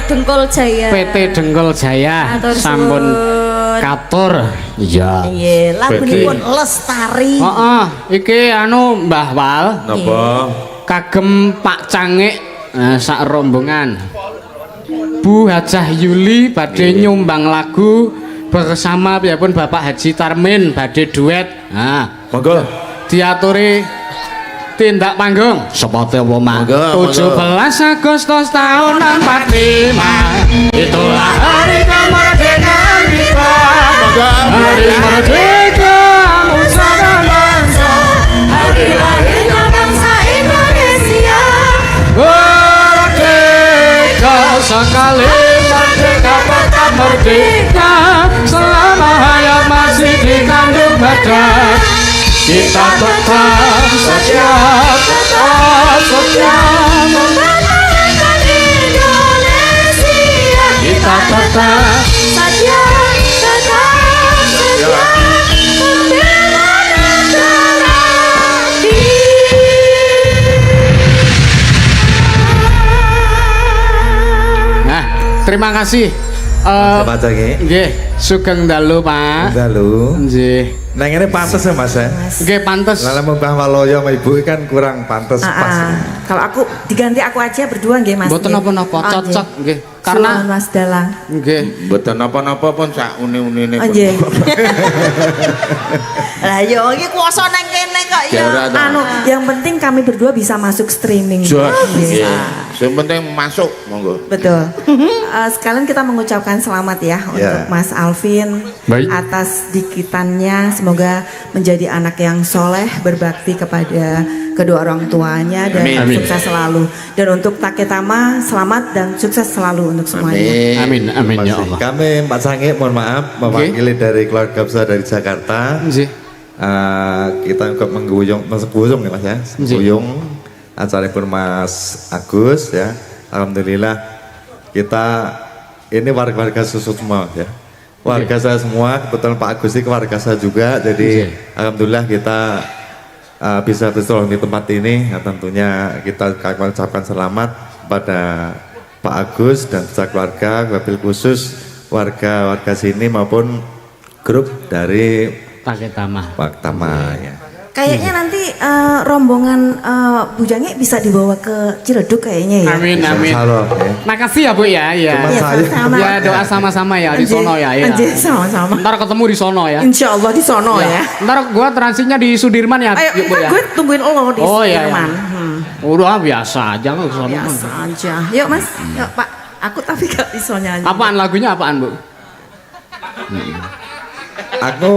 Dengkul Jaya. PT Dengkul Jaya Atur sampun suwun. katur. Iya. Nggih, lagunipun Lestari. Heeh, iki anu Mbah Wal Napa? kagem Pak Cangik sak rombongan. Bu Hajah Yuli badhe nyumbang lagu bersama piyapun Bapak Haji Tarmin badhe duet. Nah, Monggo. diaturi tindak panggung seperti apa mah Monggo, 17 Agustus tahun 45 itulah hari kemerdekaan kita. Hari kemerdekaan nusa dan bangsa, hari lahirnya bangsa Indonesia. Merdeka sekali, merdeka tetap merdeka, selama hayat masih dikandung badan. Kita tetap setia mempertahankan Indonesia. Kita tetap setia membela negara Nah, terima kasih. Baca nggih. Nggih, sugeng dalu, Pak. Dalu. Nggih. Nang ngene pantes ya Mas ya. Nggih pantes. Lah Mbah Waloyo sama Ibu kan kurang pantes pas. Kalau aku diganti aku aja berdua nggih Mas. Mboten napa-napa, cocok nggih. Karena Suwun, Mas Dalang. nggih. Mboten napa-napa pun sak uni-unine. Nggih. Lah yo iki kuasa nang kene kok ya. Jara ta. Anu, yang penting kami berdua bisa masuk streaming. Jos. Bisa. Yang penting masuk, monggo. Betul. Sekalian kita mengucapkan selamat ya untuk Mas Alvin Baik. atas dikitannya. Semoga menjadi anak yang soleh, berbakti kepada kedua orang tuanya dan Amin. sukses selalu. Dan untuk Taketama selamat dan sukses selalu untuk semuanya. Amin, amin ya Masih. Allah. Kami Pak Sange mohon maaf mewakili dari keluarga besar dari Jakarta. Nggih. kita juga mengguyung ya Mas ya. Mengguyung acara pun Mas Agus ya. Alhamdulillah kita ini warga-warga Susut semua ya. Warga saya semua, kebetulan Pak Agus ini warga saya juga. Jadi alhamdulillah kita bisa bersolong di tempat ini. Nah, tentunya kita ucapkan selamat pada Pak Agus dan keluarga, wabil khusus warga sini maupun grup dari Pak Tama ya. Kayaknya nanti rombongan Bujangge bisa dibawa ke Ciledug kayaknya ya. Amin. Halo, ya. Makasih ya Bu ya. Cuma Ya, saya sama-sama. Ya doa sama-sama ya di sono ya. Anjir, sama-sama. Ntar ketemu di sono ya. Insya Allah di sono ya. Ntar gua transitnya di Sudirman ya, Ayo, Bu ya. gue tungguin lo di Oh, iya, Sudirman. Udah biasa aja nggak sono. Biasa aja. Yuk Mas, yuk Pak. Aku tapi gak bisa nyanyi. Apaan lagunya apaan Bu? aku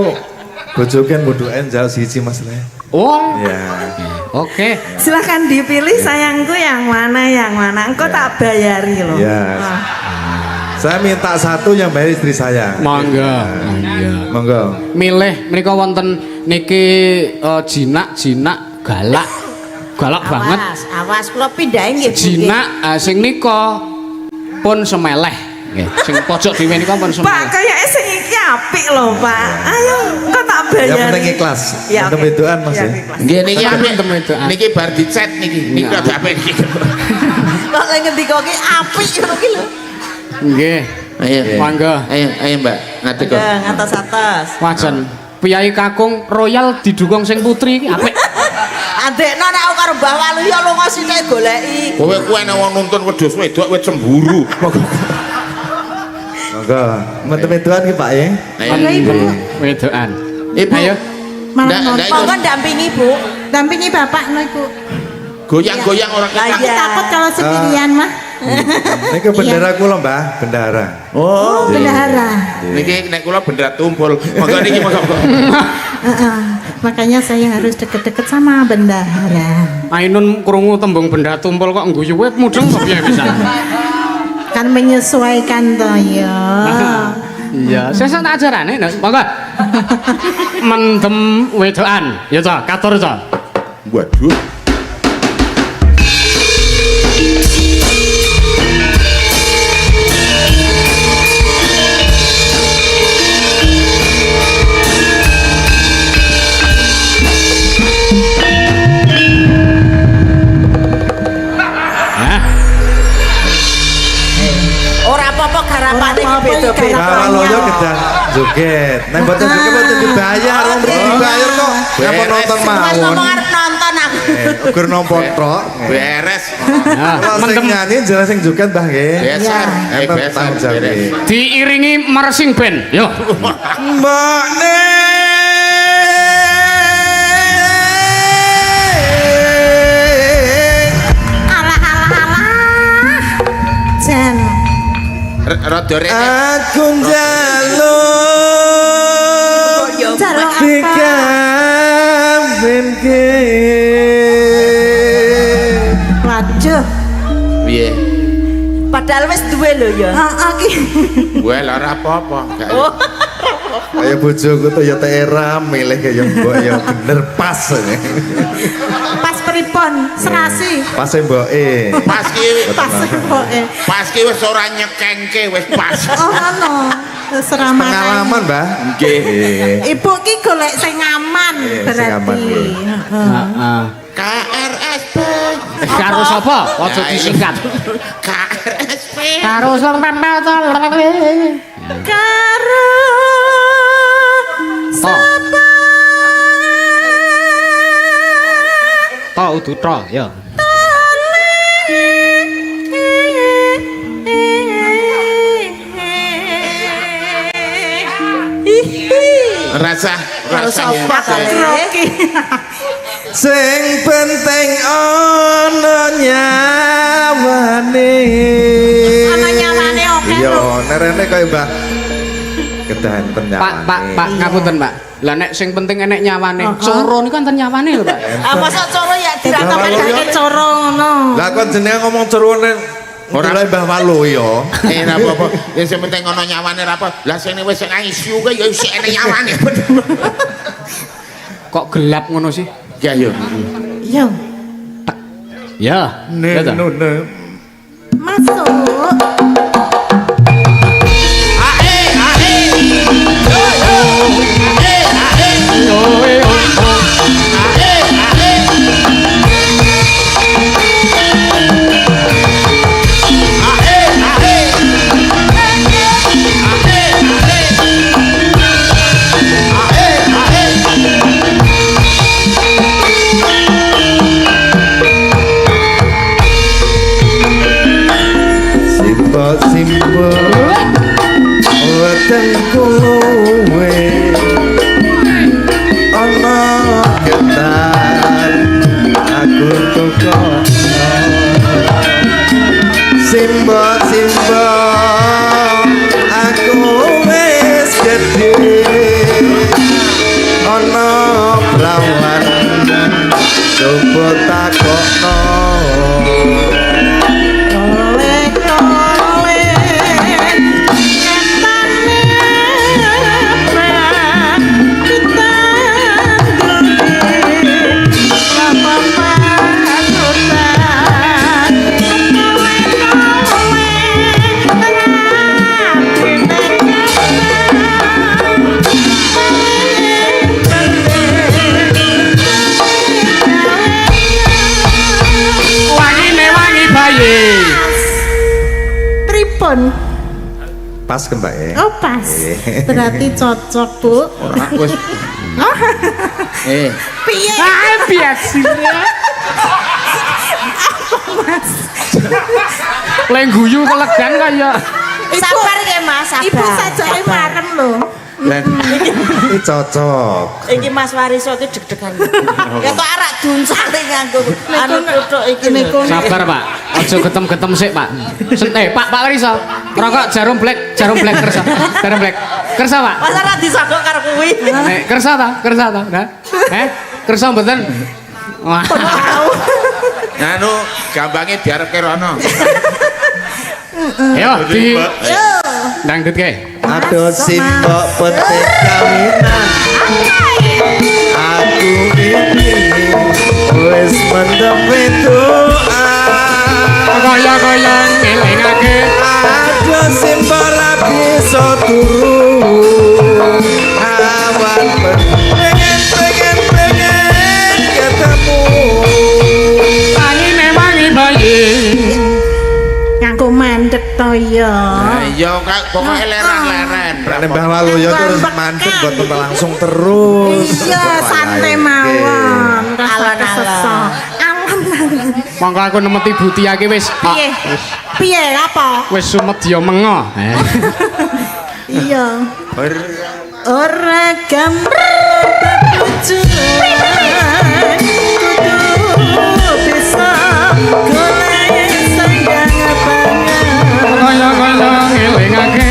bojoken buduken jauh siji Mas Le. Oh, Ya. oke. Silahkan dipilih sayangku yang mana. Engkau tak bayari loh. Ya. Wah. Saya minta satu yang bayar istri saya. Mangga. Monggo. Milih mereka wonten niki jinak galak banget. Awas kula pindahin nggih. Bu, nggih. Jinak sing nika pun semeleh. Nggih, sing pojok dhewe nika pun Pak, semeleh. kayaknya sing iki apik loh, Pak. Ayo, kok tak bayari. Yang penting ikhlas. Ya, Untuk oke. wedokan Mas Ya, ya. ikhlas. Nggih niki Temen apik. temen itu, Niki bar dicet niki. Niki Nah. rada apik niki. Kok lagi ngendika ki apik ngono ki lho. Nggih. Ayo. Mangga. Ayo Mbak, ngadeg kok. Ngatos-atos. Wajan. Piyai Kakung Royal didukung sing putri iki apik. Adekno nek aku karo Mbah Waluyo lunga sithik goleki. Kowe kuwi nek wong nuntun wedhus wedok wis cemburu. Monggo. Menten wedokan ki Pak ya. Ibu. Wedokan. Ibu. Ayo. Ndak ikut Monggo dampingi, Bu. Dampingi bapak no iku. goyang-goyang orang Lah, kita. iya. Takut kalau sendirian mah. Niki bendera kula Mbah, bendera. Oh, Bendahara. niki nek kula bendera tumpul. Monggo niki monggo. Makanya saya harus deket-deket sama bendahara. Ainun krungu tembung benda tumpul kok ngguyu wit mudeng kok piye bisa. Kan menyesuaikan toh ya. Iya, sesuk tak ajarane, monggo. Mendem wedokan, ya ta, katur ta. Waduh. Ora apa-apa garapane iki beda-beda. Bawa loyo gedang joget. Nek mboten joget mboten dibayar, wong mriki dibayar kok. Napa nonton Mas mawon. ngomong arep nonton aku. Ukur nampa tok. Beres. Kalau sing Mendem nyanyi jelas sing joget Mbah nggih. Beser. Enten Beser. tanggung jawab. Beres. diiringi marching band. Yo. Mbak Jan. Rada rene. aku njaluk Jaluk apa? dikawinke. Waduh. Piye? Padahal wis duwe lho ya. Heeh ki. Gue lara apa-apa. Gak- Kaya bojoku tuh ya era milih kaya mbok ya bener pas. Pas pripun? Serasi. Pas mboke. Pas ki Pas pokoke. pas ki wis ora nyekengke wis pas. Oh ngono. Serama Pengalaman, Mbah. Nggih. Ibu ki golek sing aman Sing berarti. aman, nggih. Heeh. KRSP. Karo sapa? Aja disingkat. KRSP. Karo sing pempel to. Karo To. To udu to, ya. Rasa rasanya. Rocky. Sing penting ana nyawane. Ana nyawane oke Iya, lho. nerene kaya Mbah. Kedanten nyawane. Pak, ngapunten, Pak. Lah nek sing penting enek nyawane. Coro niku enten nyawane lho, Pak. Ah masa coro ya Dirata pedake coro ngono. Lah kon jenenge ngomong cerone Ora. ora Mbah Walu ya. Ora apa-apa. Ya sing penting ana nyawane ra apa. Lah sing wis sing ICU ku ya isih enek nyawane. kok gelap ngono sih? Ya yo. Yo, Ya. Ya ta? masuk. Simbo weteng kowe ana ketan aku tukok Simbo aku wis gedhe ana prawan coba takokno Tripun. pas ke Mbak ya. Oh pas. Berarti cocok bu. Ora wis. Piye? Biasine. Lek guyu kelegan kaya. Sabar ya Mas, sabar. Ibu saja marem lho. Ini cocok. Iki Mas Wariso iki deg-degan. Ya kok arek dunsale nganggo anu tutuk iki. Niku Sabar, Pak. Aja getem-getem sik, Pak. Pak Wariso. Rokok jarum black kersa. Jarum black. Kersa, Pak. Mas ora disogok karo kuwi. Kersa ta? Nah. Kersa mboten. Wah. Anu gampange diarepke rono. Ayo di dangdut ke. Aduh simbok petik kawinan aku ini wis mendem doa Kaya ngelingake. aduh simbok ra bisa turu awan pengen ketemu Angine mangi bayi. nganggo mandek to ya. Ya kak pokoke leren-leren. Mbah Waluyo terus mandek buat langsung terus Iya santai mawon. Alon-alon. Alon-alon. Monggo aku nemeti Butia ki wis. Piye? Piye apa? Wis sumedya mengo. Iya. Ora gambar tujuan kudu bisa golek sandang banget. Kaya ngelingake.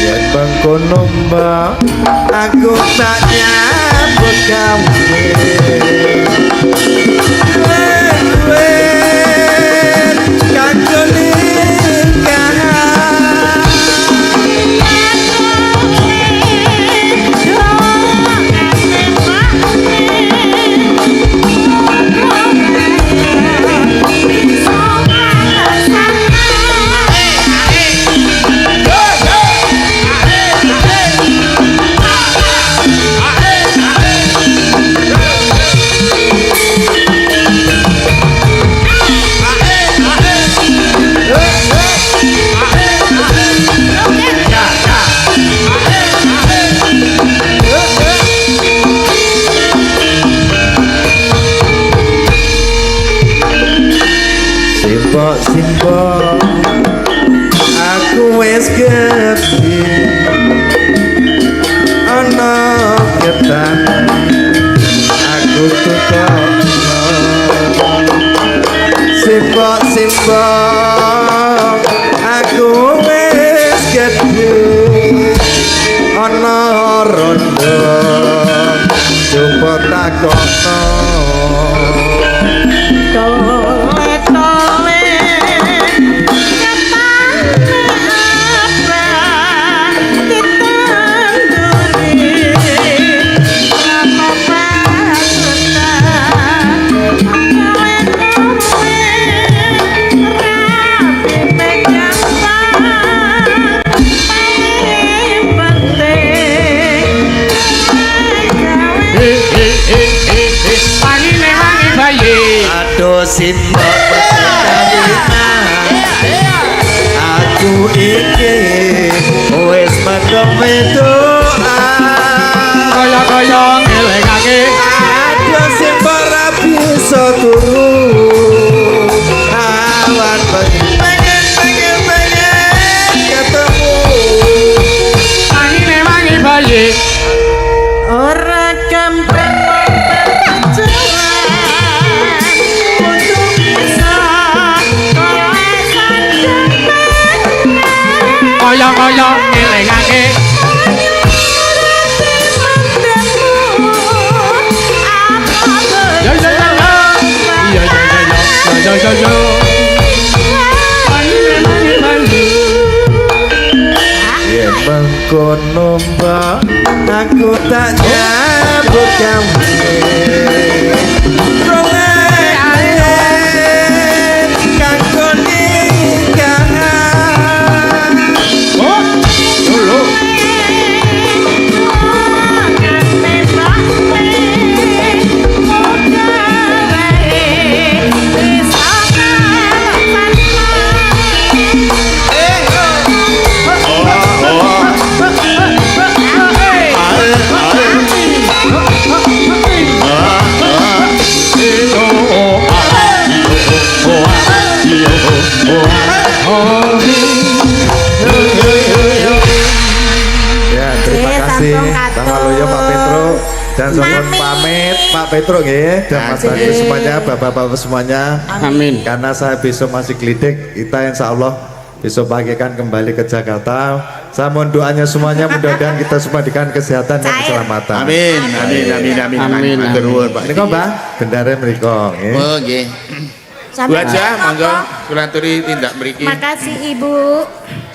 yen bangkono mbak aku tak nyambut gawe wen kanggo nikahan Simbok aku wis gedhe ana ketan aku tukok simbok aku wis gedhe ana rondo coba takokno mbok aku iki wis mendem wedoan kaya ngelingake ada sing ora bisa turu awan pengen ketemu mangi bayi Ora gampang berjalan untuk bisa kaya ngelingake yo yen mengkono mbak aku tak nyambut gawe rongen kanggo ninggalan ya terima kasih sama loyo Pak Petro dan sombong pamit Pak Petro nggih dan Mas Agus semuanya bapak-bapak semuanya amin karena saya besok masih gelidik kita insya Allah besok bagikan kembali ke Jakarta saya mohon doanya semuanya mudah-mudahan kita semua diberikan kesehatan dan keselamatan Amin. Amin. Matur nuwun, Pak. ini kok Mbak gendare mriko nggih Oh, nggih. Bu aja monggo kula aturi tindak mriki. Makasih Ibu.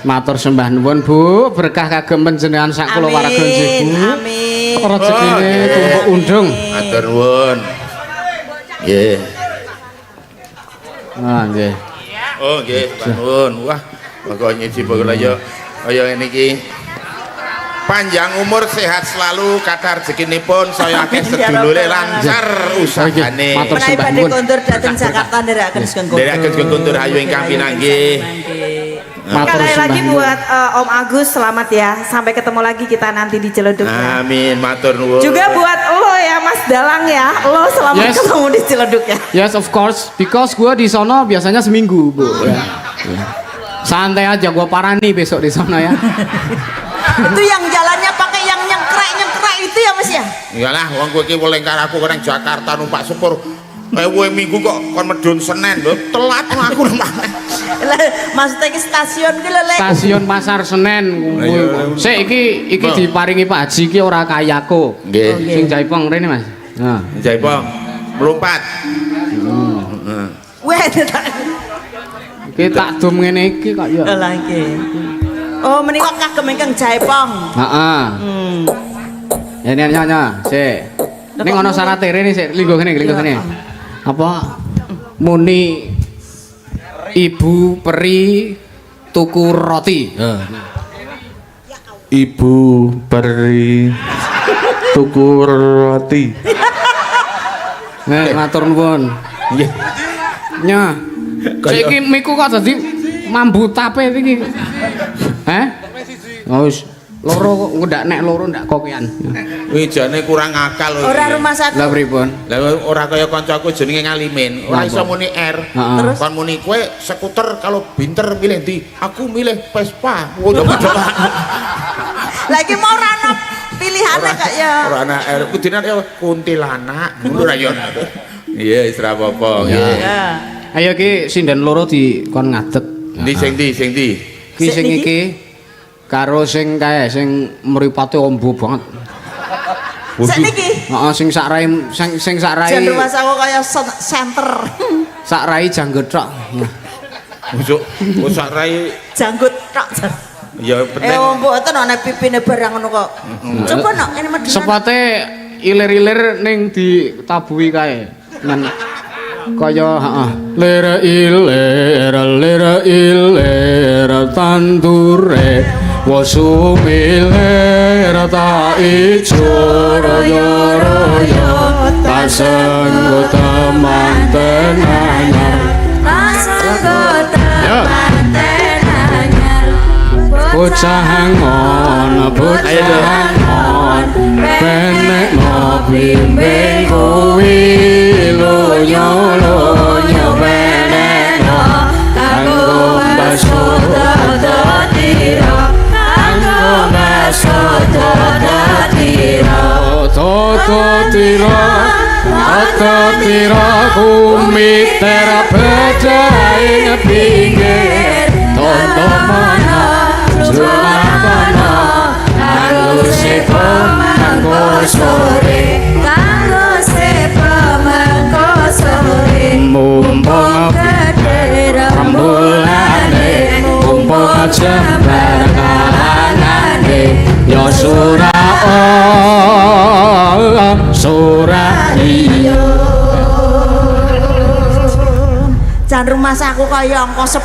matur sembah nuwun Bu berkah kagem panjenengan sak kula warga nggih Bu Amin. rezekine tumpuk undung Matur nuwun. Nggih. nggih Oh, nggih, Pak nuwun. Wah, pokoke nyiji kaya ngene iki. Panjang umur sehat selalu kata rezekinipun saya akeh sedulure lancar usahane. Matur Menawi sembah badhe nuwun. kondur dhateng Jakarta ndherekaken Sugeng Kondur. Ndherekaken Sugeng Kondur ayu ingkang pinanggih. matur Sekali sembah lagi nuwun. buat Om Agus selamat ya. Sampai ketemu lagi kita nanti di Ciledug. ya. Amin, matur nuwun. Juga buat lo ya Mas Dalang ya. Lo selamat Yes. ketemu di Ciledug ya. Yes of course, because gua di sono biasanya seminggu, Bu. Ya. Santai aja, gua parani besok di sono ya. Itu yang jalannya pakai yang nyengkrek itu ya Mas ya? Iyalah, wong kowe iki weling karo aku orang Jakarta numpak sepur. Ewe minggu kok kon medun Senen lho, telat aku numpak. Lah, maksudnya ke stasiun ki lho Lek. Stasiun Pasar Senen. Sik iki diparingi Pak Haji iki ora kayako. Nggih. Sing Jaipong rene Mas. Nah, Jaipong, melompat. Weh, iki tak dum ngene iki kok ya. lah iki. Oh, menika kagem ingkang Jaipong. Heeh. Ya nya, sik. Ning ana syaraté rene sik, linggo kene. Apa? Muni Ibu Peri tuku roti. Ibu Peri tuku roti. Matur nuwun. Nggih. Nya. Saiki miku kok dadi mambu tape iki. Heh? Wis loro kok ndak nek loro ndak kokean. Kuwi jane kurang akal lho. Ora rumah sakit. Lah pripun? Lah ora kaya kancaku jenenge Ngalimin. Ora iso muni R. Heeh. Kon muni kowe skuter kalau binter milih ndi? Aku milih Vespa. Lagi mau rana pilihannya kak ya. Ora ana R. Kudune ya kuntilanak. Ngono ra ya. Iya, wis ra apa-apa. Nggih. Ya. Ayo ki sinden loro di kon ngadeg. Ndi sing ndi? Ki sing iki karo sing kae sing mripate ombo banget. Sakniki Heeh, sing sak rai sing sak rai. jan rumah aku kaya center. Sak rai janggut tok. Busuk, sak rai Janggut tok. ya penting. Mboten ana pipine barang ngono kok. Coba nok ini medhun. Sepate ilir-ilir ning ditabui kae. Nan kaya heeh. Lere ilir tanture wasumiler ta ijo royo senggo temanten anyar bocah ngon bocah ngon benek no bimbing kuwi loyo loyo benek no kanggo baso dodotiro kanggo baso dodotiro dodotiro dodotiro kumiter bedaing pinggir tondo mana Sumakono kanggo sepo mangko sore kanggo sepo mangko sore mumpung rembolane mumpung jembar kalangane ya surah iya Jan rumah saku kaya angka 10.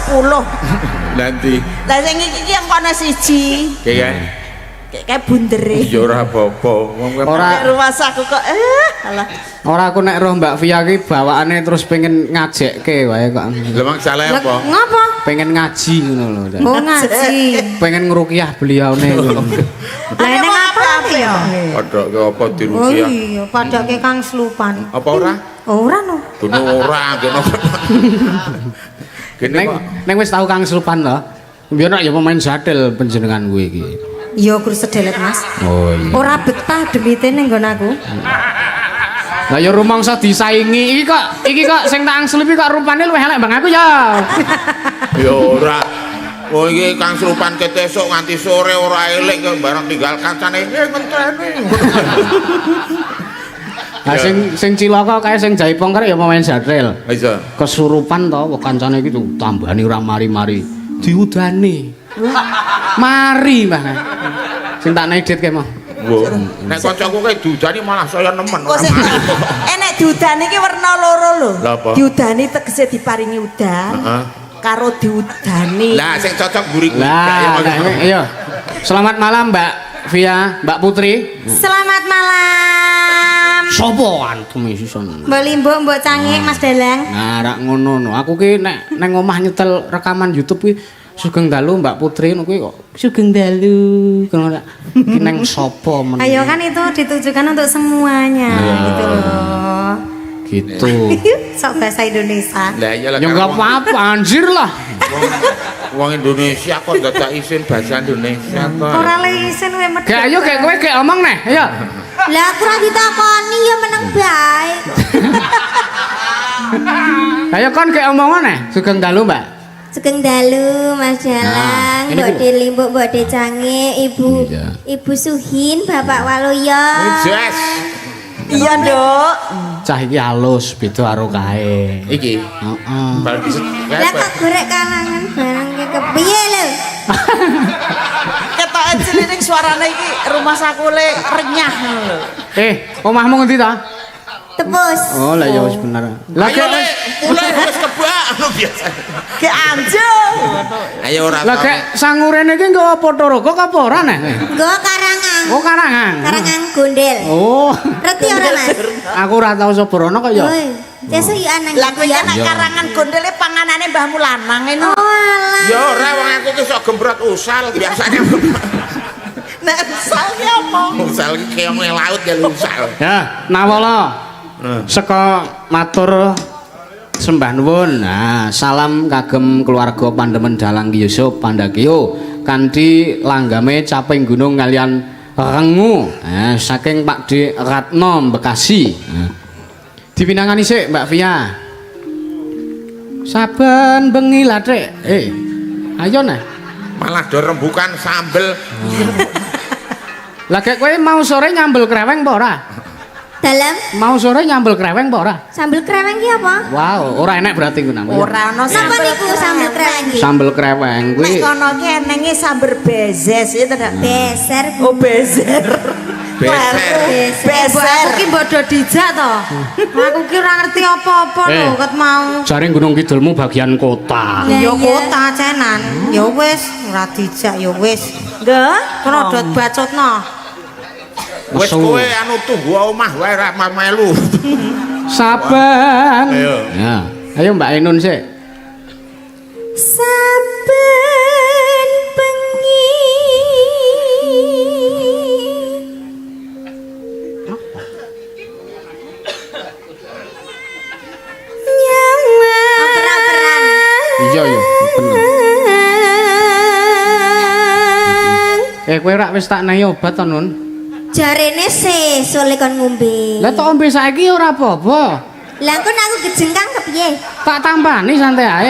Nanti Lah sing iki angkane 1. Kayak bundere. ya ora apa-apa wong kowe ora Rumah saku kok alah. ora aku nek roh Mbak Via ki bawaane terus pengen ngajekke wae kok lha mak salah apa Ngapa? pengen ngaji ngono lho Dan. Oh ngaji. pengen ngruqyah beliaune ngono Lah nek apa ya? padha ke apa Oh diruqyah iya, padake Kang Slupan. apa ora Ora no. Duno ora kene kene Neng kok neng wis tau Kang Slupan to biar nak ya pemain sadel panjenengan kowe iki Iya guru sedelet Mas. oh iya Ora betah demite ning nggon aku. lah ya rumangsa disaingi iki kok sing tak angsel iki kok rupane luwih elek bang aku ya ya ora oh iki Kang Slupan ketesuk nganti sore ora elek kok bareng tinggal kancane ngentrene Lah sing cilaka kae sing jaipong karek ya pemain sadel iya kesurupan to kok kancane iki tambani ora mari-mari diudani mari mbah sing tak nedit ke mah nek kancaku kae dudani malah saya nemen Kok sing enek diudani iki werna loro lho. Lha apa? Diudani tegese diparingi udan. Heeh. Karo diudani. lah sing cocok mburi kuwi lah iya selamat malam Mbak Via Mbak Putri Selamat malam. sopo antum isison Mbok Limbo, Mbok Cangik, Mas Dalang. nah rak ngono no aku ki nek nang omah nyetel rekaman YouTube kuwi Sugeng Dalu Mbak Putri ngono kuwi kok Sugeng Dalu ngono rak ki nang sapa men Ayo kan itu ditujukan untuk semuanya gitu loh. gitu Sok bahasa Indonesia. lah iya lah ya enggak apa-apa anjir lah wong Indonesia kok dadak isin bahasa Indonesia kok Ora lisen kowe medhot. kayak ayo kayak kowe kayak omong neh ayo Lah aku ora ditakoni ya meneng baik. ayo kon kayak omongan neh Sugeng Dalu Mbak Sugeng Dalu, Mas Dalang, Nah, ini Mbok kan- Delimbo, Mbok De Cangik, Iya. Ibu Suhin, Bapak Waluyo. Jes Iya, Nduk. cah iki halus beda karo kae iki heeh bal Lah kok gorek kalangan barang ki kepiye lho? Ketoke cilining suarane iki rumah sakule renyah ngono lho. omahmu ngendi ta Tebus. oh lah ya wis bener lah ayo kayak le mulai wis kebak anu biasa Ki anjo. ayo ora lah kayak sangurene iki nggawa Ponorogo apa ora neh Nggo karangan. oh karangan Karangan gondel. oh Ngerti ora Mas? aku ora tau Sobrono kok ya Woi, sesuk ya anang. Lah kowe ya. nek karangan gondele panganane mbahmu lanang ngono. Oh alah. ya ora wong aku ki sok gembrot usal biasanya Nek usal ki apa? usal ki keong ning laut ya usal ya nawala saka matur sembah nuwun nah salam kagem keluarga Pandemen Dalang Yusuf Pandagio kanthi langgame caping gunung kalian rengu saking Pak D Ratno Bekasi dipinangani sik Mbak Via saben bengi lah Dek ayo nah malah do rembukan sambel lah kayak kowe mau sore nyambel kreweng apa ora Dalam mau sore nyambel kreweng apa ora sambel kreweng ki apa? wow ora enak berarti ku namanya Ora ono Sapa sambel niku sambel kreweng ki? sambel kreweng Nek kuwi kono ki enenge sambel bezes itu dak. Beser. Oh bezer. beser Beser. Aku ki bodoh dijak to. Aku ki ora ngerti apa-apa lho ket mau. jaring Gunung Kidulmu bagian kota Lah, Ya iya. kota cenan. Ya wis ora dijak ya wis. Nggih. Kono dot bacotno. Wis Mesu. kowe anu tunggu omah wae ra melu. Saben. Ayo. Ya. Ayo Mbak Ainun sik. Saben bengi nyawa operan Iya iya, bener. Kowe rak wis tak nahi obat to, Nun? jarene sesole kon ngombe Lah tok ombe saiki ora apa-apa. lah kon aku gejengkang kepiye Tak tampani santai ae.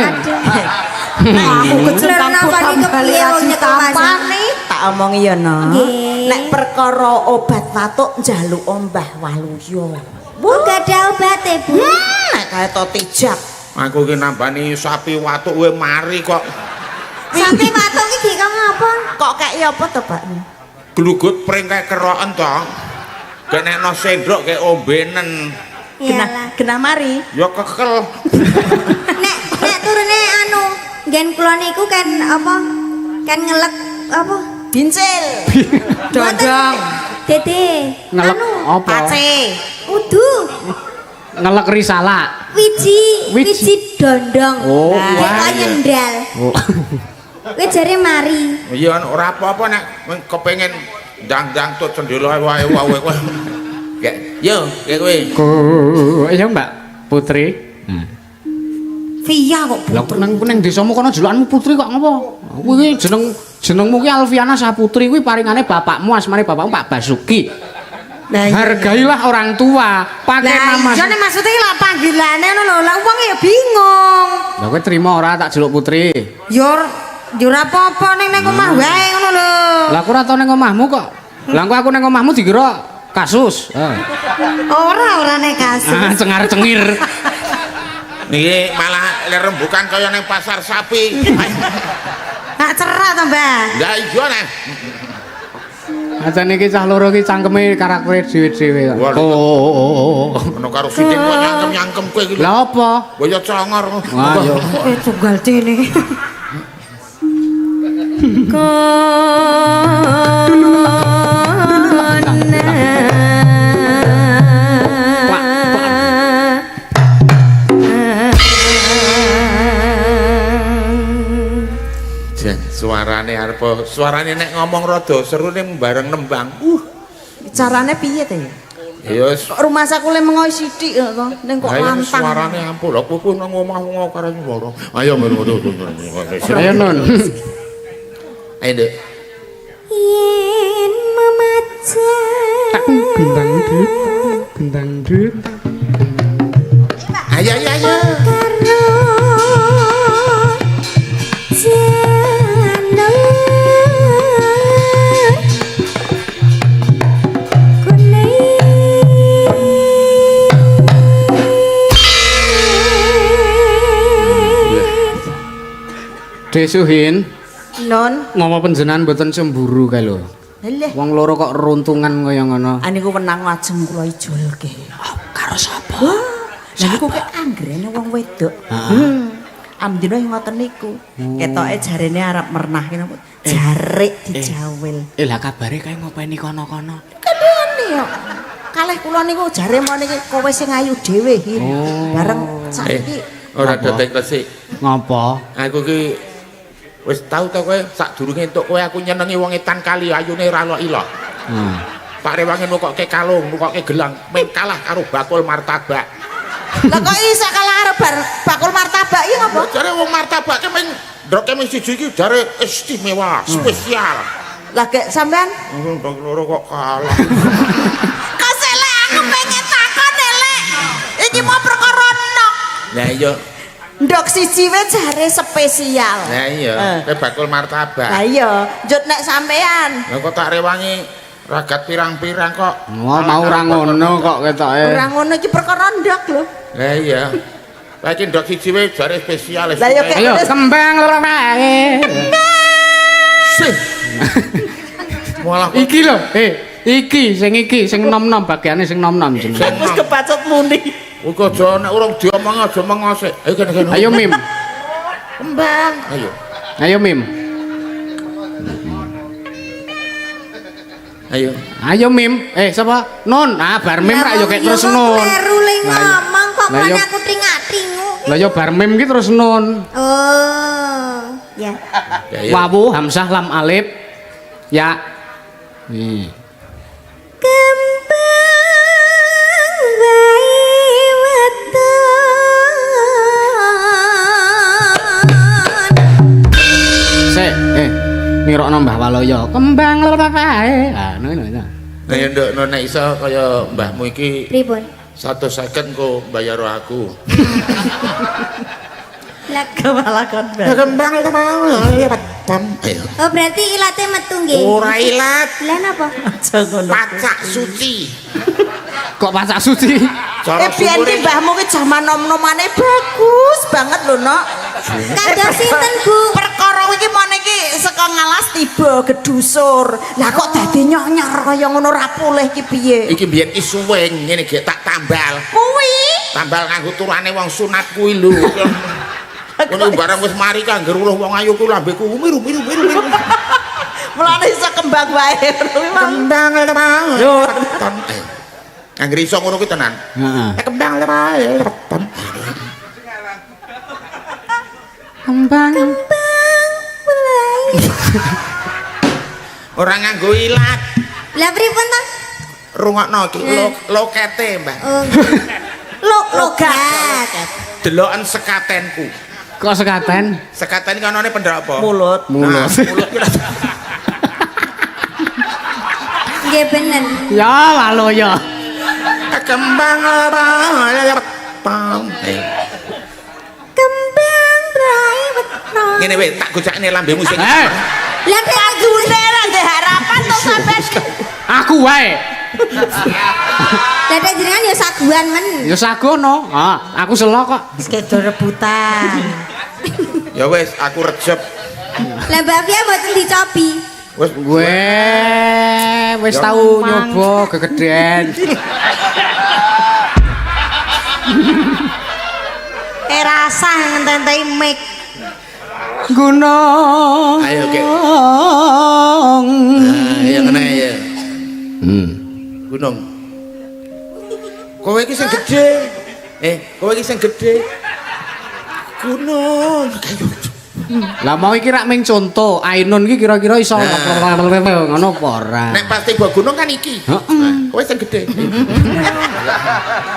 Aku kecelakaan Kenapa nih kepiye wong nyekel tampane tak omongi ya no. Nggih. Nek perkara obat batuk njaluk Mbah Waluyo. gak ada obate Bu Nek kaya to tijak. Aku ki nambani sapi watuk kowe mari kok sampe watuk iki kok ngapa Kok kayak apa to, Pak? glugut pring kae keroken to. Gek nek no sendok kayak ombenen. iyalah Genah mari. Ya kekel. nek turune anu nggen kula niku kan apa kan ngelek apa Bincil. dodong dede Ngelek anu apa? Pace. udu Ngelek risala. wiji dondong Oh, Nek wah, kok iya. nyendal Oh. kowe jare mari Iya ora apa-apa nek kepengin ndang-ndang tut cendela wae kowe. Gek yo gek kowe. Ayo Mbak Putri. Via kok. Lah nang desamu kono jelukanmu Putri kok ngapa? Kuwi jenengmu ki Alfiana Saputri kuwi paringane bapakmu asmane bapakmu Pak Basuki. Hargailah orang tua, pakai nama. Jane maksudnya lah panggilane ngono lho. Lah wong ya bingung. Lah kowe trimo ora tak jeluk Putri? Yo ora apa-apa ning omah wae ngono lho. Lah aku ora tau ning omahmu kok. Lah engko aku ning omahmu dikira kasus. Ora nek kasus. Ah, cengar-cengir. Niki malah lerembukan kaya ning pasar sapi. Tak cerak to, Mbah. Lah iya nek. Acan iki cah loro iki cangkeme karaktere dhewe-dhewe kok. Waduh. Oh. Ono karo siting kok nyangkem-nyangkem kowe iki. Lah apa? Kaya congor. Wah, yo. Kok tunggal dene. Jan suarane arep suarane nek ngomong rada seru ning bareng nembang. Carane piye to ya? Ya wis Rumah sakule mengoy sithik to ning kok ayo lantang. suarane ampun lho kowe nang omah karo suara. Ayo ngono. Ayo Nun. Ayo Dek. yen memaca Gendang dut. Ayo. karo jano kone Desuhin, Non. ngapa panjenengan mboten cemburu kae lho. Lha Wong loro kok runtungan kaya ngono. aniku wenang lajeng kula ijolke. Karo sapa? Lah niku kek anggrene wong wedok. Amdina yang ngoten niku. Ketoke jarene arep mernah kene jarik dijawil. Lah kabare kae ngopeni kono-kono. Kadene yo. Kalih kula niku jare meniki kowe sing ayu dhewe hin. Bareng saiki Ora detek resik. Ngapa? Aku ki wis tau ta kowe sadurunge entuk kowe aku nyenengi wong etan kali ayune ra ilo. Pak Rewangi nukokke kalung, nukokke gelang, mung kalah karo bakul martabak. lah kok iso kalah arep bakul martabak iki ngapa? Jare wong martabake mung ndroke mung siji iki jare istimewa, spesial. Lah kek sampean Ndok loro kok kalah. Kaselek aku pengen takon elek. Iki mau perkara nok. Lah iya, Ndok siji wae jare spesial. lah iya, kowe bakul martabak. Lah iya, njut nek sampean Lah kok tak rewangi ragat pirang-pirang kok. Mau ora ngono kok ketoke. ora ngono iki perkara ndok lho. Lah iya. Lah iki ndok siji wae jare spesial. Lah ya, Ayo kembang loro wae. Sih. Malah Iki lho, iki sing nom-nom bagiane sing nom-nom jenenge. Wis kebacot muni. Uga aja nek urung diomong aja mengose. Ayo kene. Ayo Mim. Kembang. Ayo. Ayo Mim. Ayo. Ayo Mim. Sapa? Nun. Ah bar Mim rak yo kek terus Nun. Kleru le ngomong kok Lah, yo. mana aku tingatingu. Lah yo bar Mim ki terus Nun. Oh, ya. Ya, ya. Wawu hamzah lam alif ya. Nih. Kembang bayi weton. Sik, nirokno Mbah Waloyo. Kembang lepae. Ah, ngono itu. Nah, ya nduk nek iso kaya mbahmu iki Pripun? 150 kok bayar aku. Lah Kepala kon ben. Kembang weton. Ayo. oh berarti ilate metu nggih. Ora ilat, Lah napa? Aja ngono. pacak suci. Kok pasak suci? Cara Biyen sumure ki mbahmu ki jaman nom-nomane bagus banget lho, Nok. Kados sinten, Bu? Perkara iki mone iki saka ngalas tiba gedusur. Lah kok dadi nyonyor kaya ngono ra pulih ki piye? iki biyen ki suweng ngene ge tak tambal. Kuwi Tambal nganggo turane wong sunat kuwi lho. Ngono barang wis mari kanggo weruh wong ayu kuwi lambeku miru. mulane iso kembang wae. Kembang weton. Anggere iso ngono kuwi tenan. Heeh. Kembang weton. Kembang. Ora nganggo ilat. Lah pripun to? Rungokno iki lokete, Mbah. Oh. Logat. Deloken sekatenku. Kok sekaten? Sekaten iki anane pendhak apa? Mulut. Nah, mulut ki Nggih bener. Ya Waloyo. kembang weton. Kembang bayi weton. Ngene weh, tak gojekne lambemu sing. Eh, Lah kadune Ra ndek harapan to sampean. aku wae. Lah dek jenengan ya saguan men. Ya sagono. Ah, aku selo kok. Sekedo rebutan. Ya wis, aku rejep. Lah Mbak Fia mboten dicobi. Wis Wis tau nyoba gegeden. Rasa ngenteni mic. Gunung. Ayo, Kek. Ya ngene ya. Gunung. Kowe iki sing gedhe. Kowe iki sing gedhe. Gunung. Lah mau iki rak ming conto, Ainun iki kira-kira iso ngono apa ora? Nek pasti gua gunung kan iki. Heeh. Kowe sing gedhe.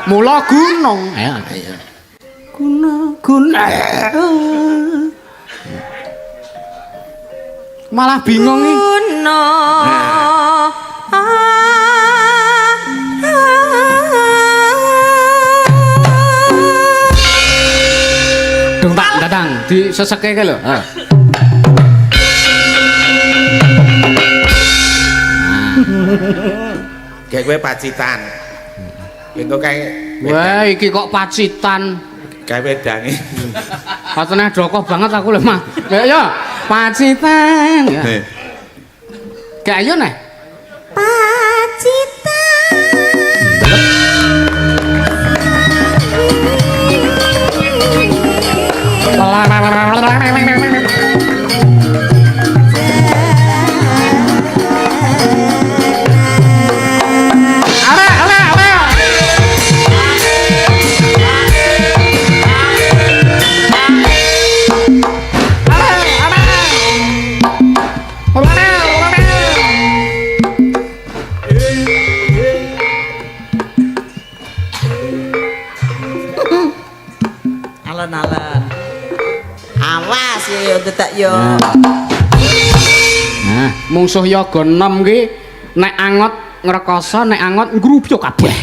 Mula gunung. Ayo. Ayo. Gunung. Malah bingung iki. Dong tak datang di seseke ke lho. Kayak kowe pacitan. Engko kae Wah, iki kok pacitan. kae wedange. Katene doko banget aku lho, Mas. Ya, pacitan. Ya. Nih. Kayak ayo neh. Alon-alon. Awas ya detak yo. Nah, mungsuh yoga 6 ki nek angot ngrekoso, nek angot ngrupyo kabeh.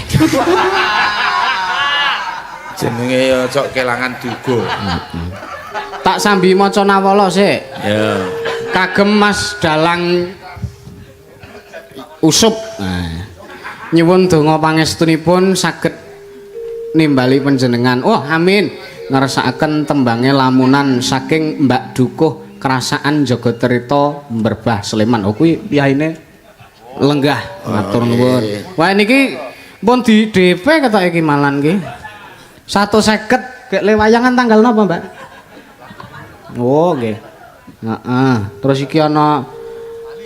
Jenenge ya cok kelangan duga. Tak sambi maca nawala sik. Ya. Kagem Mas Dalang Usup. Nah, nyuwun donga pangestunipun saged nimbali panjenengan. Oh, amin. Ngersakaken tembange lamunan saking Mbak Dukuh Kerasaan Jagatrita Mbrebah Sleman. Oh kuwi piyaine lenggah matur nuwun. Wah niki pun di DP ketok iki malan ki. 150 gek lewayangan tanggal napa, Mbak? Oh, nggih. Heeh. Terus iki ana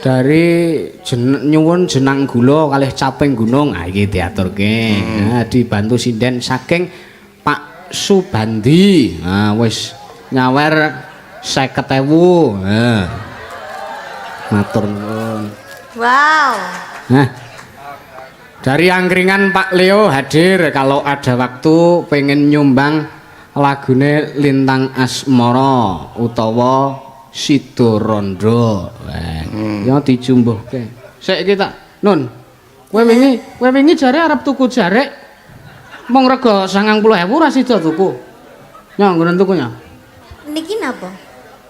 dari nyuwun jenang gula kalih caping gunung. Ah iki diaturke. Nah, dibantu sinden saking Pak Subandi. Nah, wis nyawer 50.000. Nah. Matur nuwun. Wow. Nah. Dari angkringan Pak Leo hadir kalau ada waktu pengen nyumbang lagune Lintang Asmara utawa Sido Rondo. Ya dijumbuhke. Sik iki tak Nun. Kowe wingi jare arep tuku jarek mung rega 90.000 ora sida tuku. Nya nggon tuku nya. Niki napa?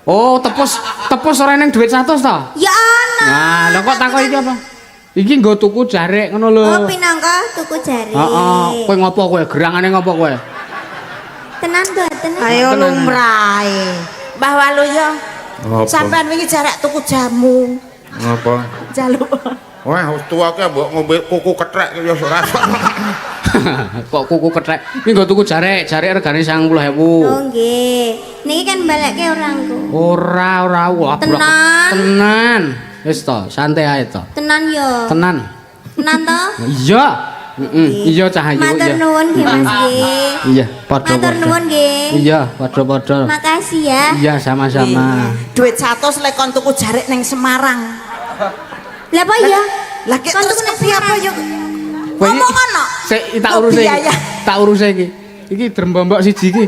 Oh, tepus ora ning dhuwit 100 ta? Ya ana. Nah, lha kok takon iki apa? Iki nggo tuku jarek ngono lho. Oh, pinangka tuku jari. Heeh, kowe ngopo kowe? Gerangane ngopo kowe? Tenan mboten. Ayo lumrahe. Mbah Waluyo. Apa? Sampean wingi jarek tuku jamu. Ngapa? Jaluk. Wah, wis tuwake mbok ngombe kuku kethek ya ora. Kok kuku kethek? Iki nggo tuku jarek regane 90.000. Oh nggih. Niki kan balekke orangku. Ora wah. Tenan. Tenan. Wis to, santai ae to. Tenan yo. Tenan. Tenan to? Iya. Iya Cahayu Matur iya. nuwun nggih Mas nggih. Iya, padha. Matur nuwun nggih. Iya, padha-padha. Makasih ya. Iya, sama-sama. Duit 100 lek kon tuku jarek ning Semarang. Lah apa ya? Lah kek Kon terus tuku nang kepiye apa yo? Kowe iki- Ngomong ana. Sik tak urus iki. Biaya. Tak urus iki. Iki drembombok siji iki.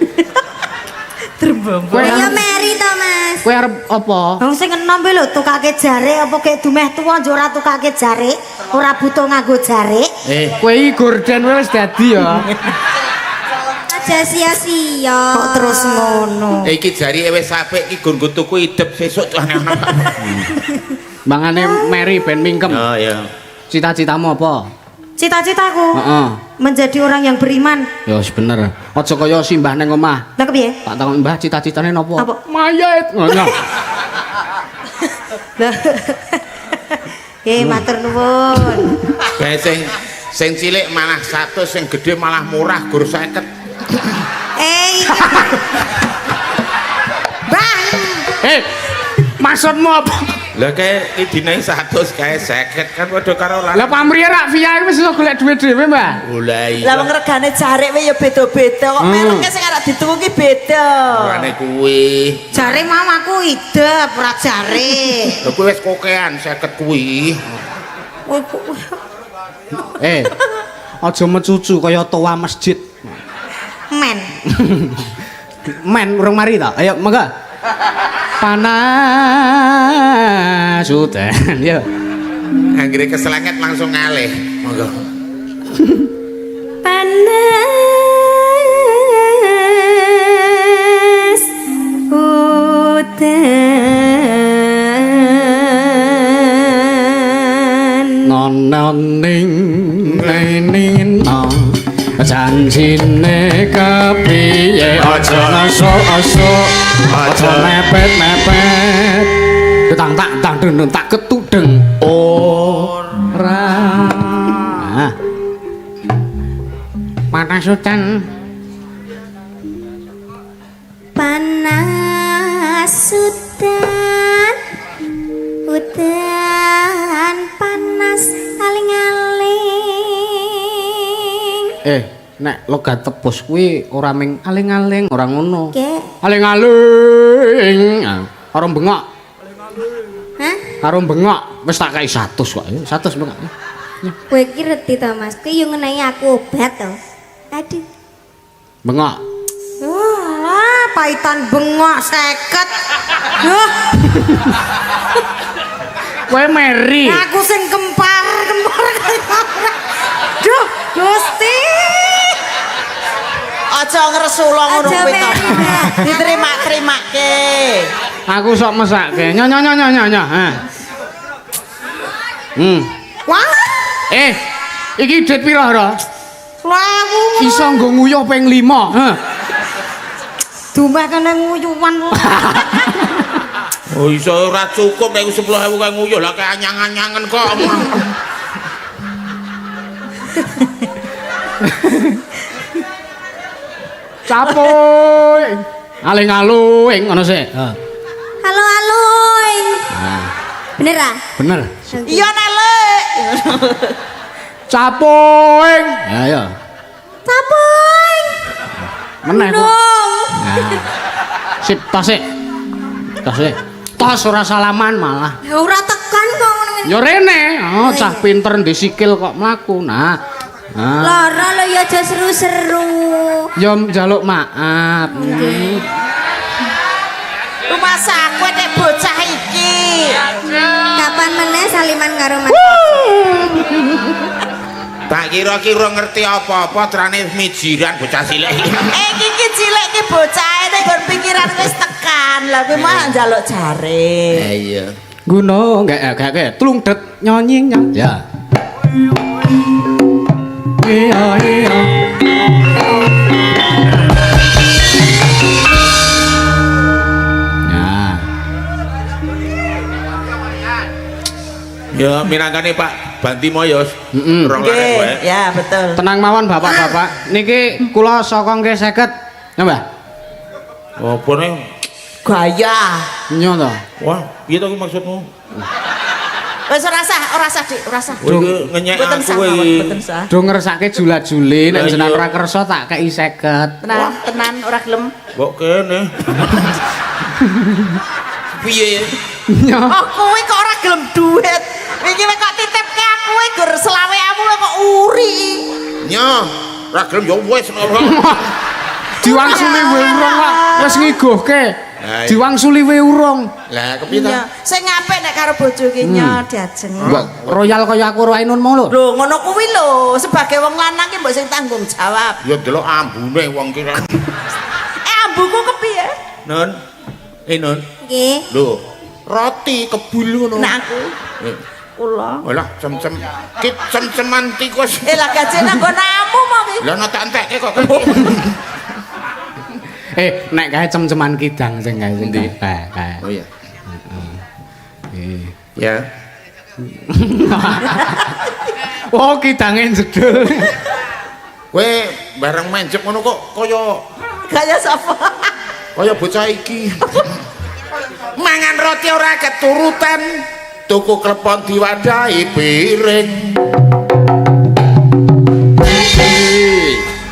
Drembombok. Kowe Ya Mary to Mas. kowe arep apa? Wong sing enom lho tukake jarek apa kek dumeh tuwa njo ora tukake jarek, ora butuh nganggo jarek. Kowe iki gorden wis dadi ya. Aja sia-sia. Kok terus ngono? Iki jari wis apik iki gur tuku idep sesuk tuh. Mangane Mary ben mingkem. Oh iya. Cita-citamu apa? Cita-citaku Heeh. menjadi orang yang beriman. Ya wis bener. Aja kaya simbah ning omah. Lah kepiye? Tak takon Mbah cita-citane napa? Apa? Mayit. Ngono. Lah. Matur nuwun. Bae sing cilik malah 100, sing gedhe malah murah gur 50. Bang. Maksudmu apa? Lah kae iki dinae 100 kae 50 kan padha karo Lah pamrih rak via wis iso golek dhuwit dhewe, Mbah. Lah iya. Lah wong regane jarek wae ya beda-beda kok mereknya sing arep dituku ki beda. Orane kuwi. Jare mamaku idep ora jarek. Lha kuwi wis kokean 50 kuwi. Aja mecucu kaya toa masjid. Men. Men urung mari ta? Ayo mangga. Panas udan ya. Anggere keseleket langsung ngalih. Monggo. Panas udan Nononing neno janjine kepiye aja ngasuk-asuk aja mepet-mepet tak deng tak ketudeng ora panas udan udan panas aling-aling nek logat tepus kuwi ora ming aling-aling ora ngono Kek. aling-aling karo bengok Hah? karo bengok wis tak kai 100 kok 100 bengok Kowe iki reti to Mas, ki yo ngenai aku obat to. Aduh. bengok Wah, paitan bengok 50. Duh, kowe Mary aku sing kempar. Duh, Gusti. Aja ngresula ngono Aja kuwi to. Mary, Mbak. Diterima-terimake. aku sok mesake nyonya Wah, iki duit pira ora lawu. iso nggo nguyuh ping 5 Dumeh kene nguyuwan. Oh iso ora cukup nek 10.000 kae nguyuh lah kae anyang-anyangen kok. capoy aling-aling ngono sik Halo. Bener ah? Bener. Iya Nelek. Capoing. Ayo. Capoing. Meneh kok. Dong. Nah. Sip, tos sik. Tos sik. Tos ora salaman malah. Ya ora tekan kok ngene. Ya rene, oh cah pinter ndek sikil kok mlaku. Nah. Nah. Lara lho ya aja seru-seru. Ya njaluk maaf. Rumah sakwe nek bocah iki. Kapan meneh saliman karo Mas? Tak kira-kira ngerti apa-apa terane mijiran bocah cilik iki. Iki cilik iki bocah nek nggon pikiran wis tekan. Lah kuwi mah njaluk jare. Iya. Guno gak tlungdet nyonyi nyang. Ya. Iya iya. Ya minangkane Pak Bantimoyo. Heeh. Rong larek wae. Ya betul. Tenang mawon bapak-bapak. Niki kula saka nggih 50. Ya, Mbah. Apa nih? Gaya. Nyo to. Wah, piye to maksudmu? Wis ora sah, Dik, ora sah. Kowe ngenyek Mboten aku sah, kowe. mboten sah. Do ngersake julat-juli nek Lah, jenengan iya. ora kersa tak kei 50. Tenan ora gelem. Mbok kene. Piye? Nyo. Oh, kowe kok ora gelem duit. Iki kok titipke aku gur selaweamu kok uri. Nyo, ra gelem ya wis. Diwangsuli we urung kok wis ngigohke. Lah, iya. Diwangsuli we urung. Lah kepiye ta? Iya, sing apik nek karo bojo ki nyo diajeng. Mbok royal kaya aku Rainun mau lho. Lho, ngono kuwi lho, sebagai wong lanang ki mbok sing tanggung jawab. Ya delok ambune wong ki. Ambuku kepiye? Nun. Nun. Nggih. Lho, roti kebul ngono. Nek aku Eh, kula. Walah, cem-cem. Ki cem-ceman tikus. Lah gajene nggonamu mau ki. Lah nek tak entekke kok. Nek kae cem-ceman kidang sing kae sing kae. Oh iya. Eh. Ya. Oh, kidange jedul. Kowe bareng menjep ngono kok Kaya sapa? kaya bocah iki. Mangan roti ora keturutan, tuku klepon diwadahi piring.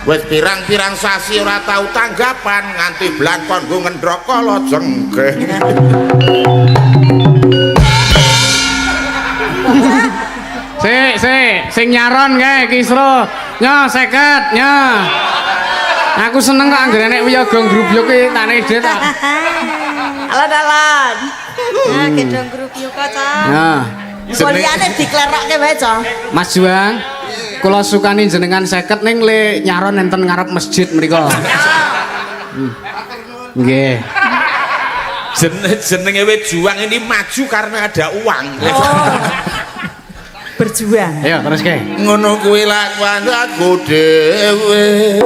Wis pirang-pirang sasi ora tau tanggapan nganti blangkon nggo ngendrok kala jengkeh. Sing nyaron kae Kisro. Nyo 50, nyo. Aku seneng kok anggere nek wiyaga grubyuk ki tane ide tak. Alan-alan. Nah, gedong grup yuk kok, Cak. Nah, Poliane diklerokke wae, Cong. Mas Juang, kula sukani jenengan 50 ning le nyaron enten ngarep masjid mriku. Nggih. Jenenge wit juang ini maju karena ada uang. Berjuang. Ayo terus ke. Ngono kuwi lakuan aku dhewe.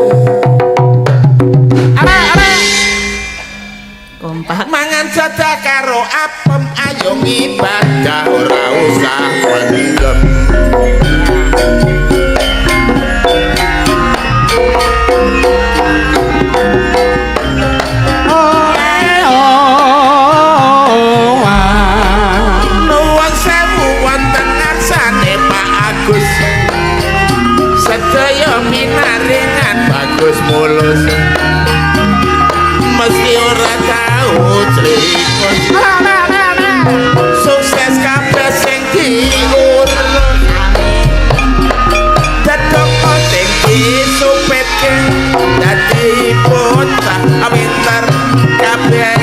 Kompak. Mangan jadah karo apem ayo ibadah ora usah pendem. Nuwun sewu wonten ngarsane Pak Agus. Sedaya minaringan bagus mulus. Meski ora tau clikos. Sukses kabeh sing diurus. Dadok penting disupetke dadi bocah pinter kabeh.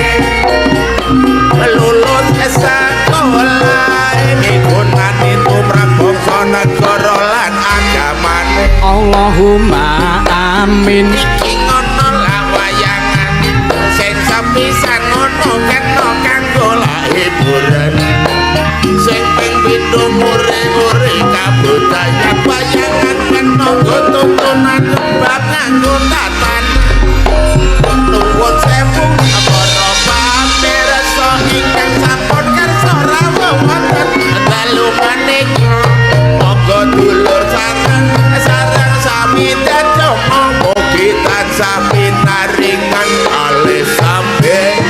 Lulus sekolah migunani tumrap bangsa negara lan agamane. Allahumma amin. Iki ngono lah wayangan sing sepisan ngono kena kanggo lah hiburan sing ping pindho mure-mure kabudayan wayangan kena nggo tuntunan bab nganggo tatan nuwun sewu para pamirsa ingkang sampun kersa rawuh wonten dalu manika monggo dulur sareng sami dadok mugi tansah pinaringan kalih sampeyan.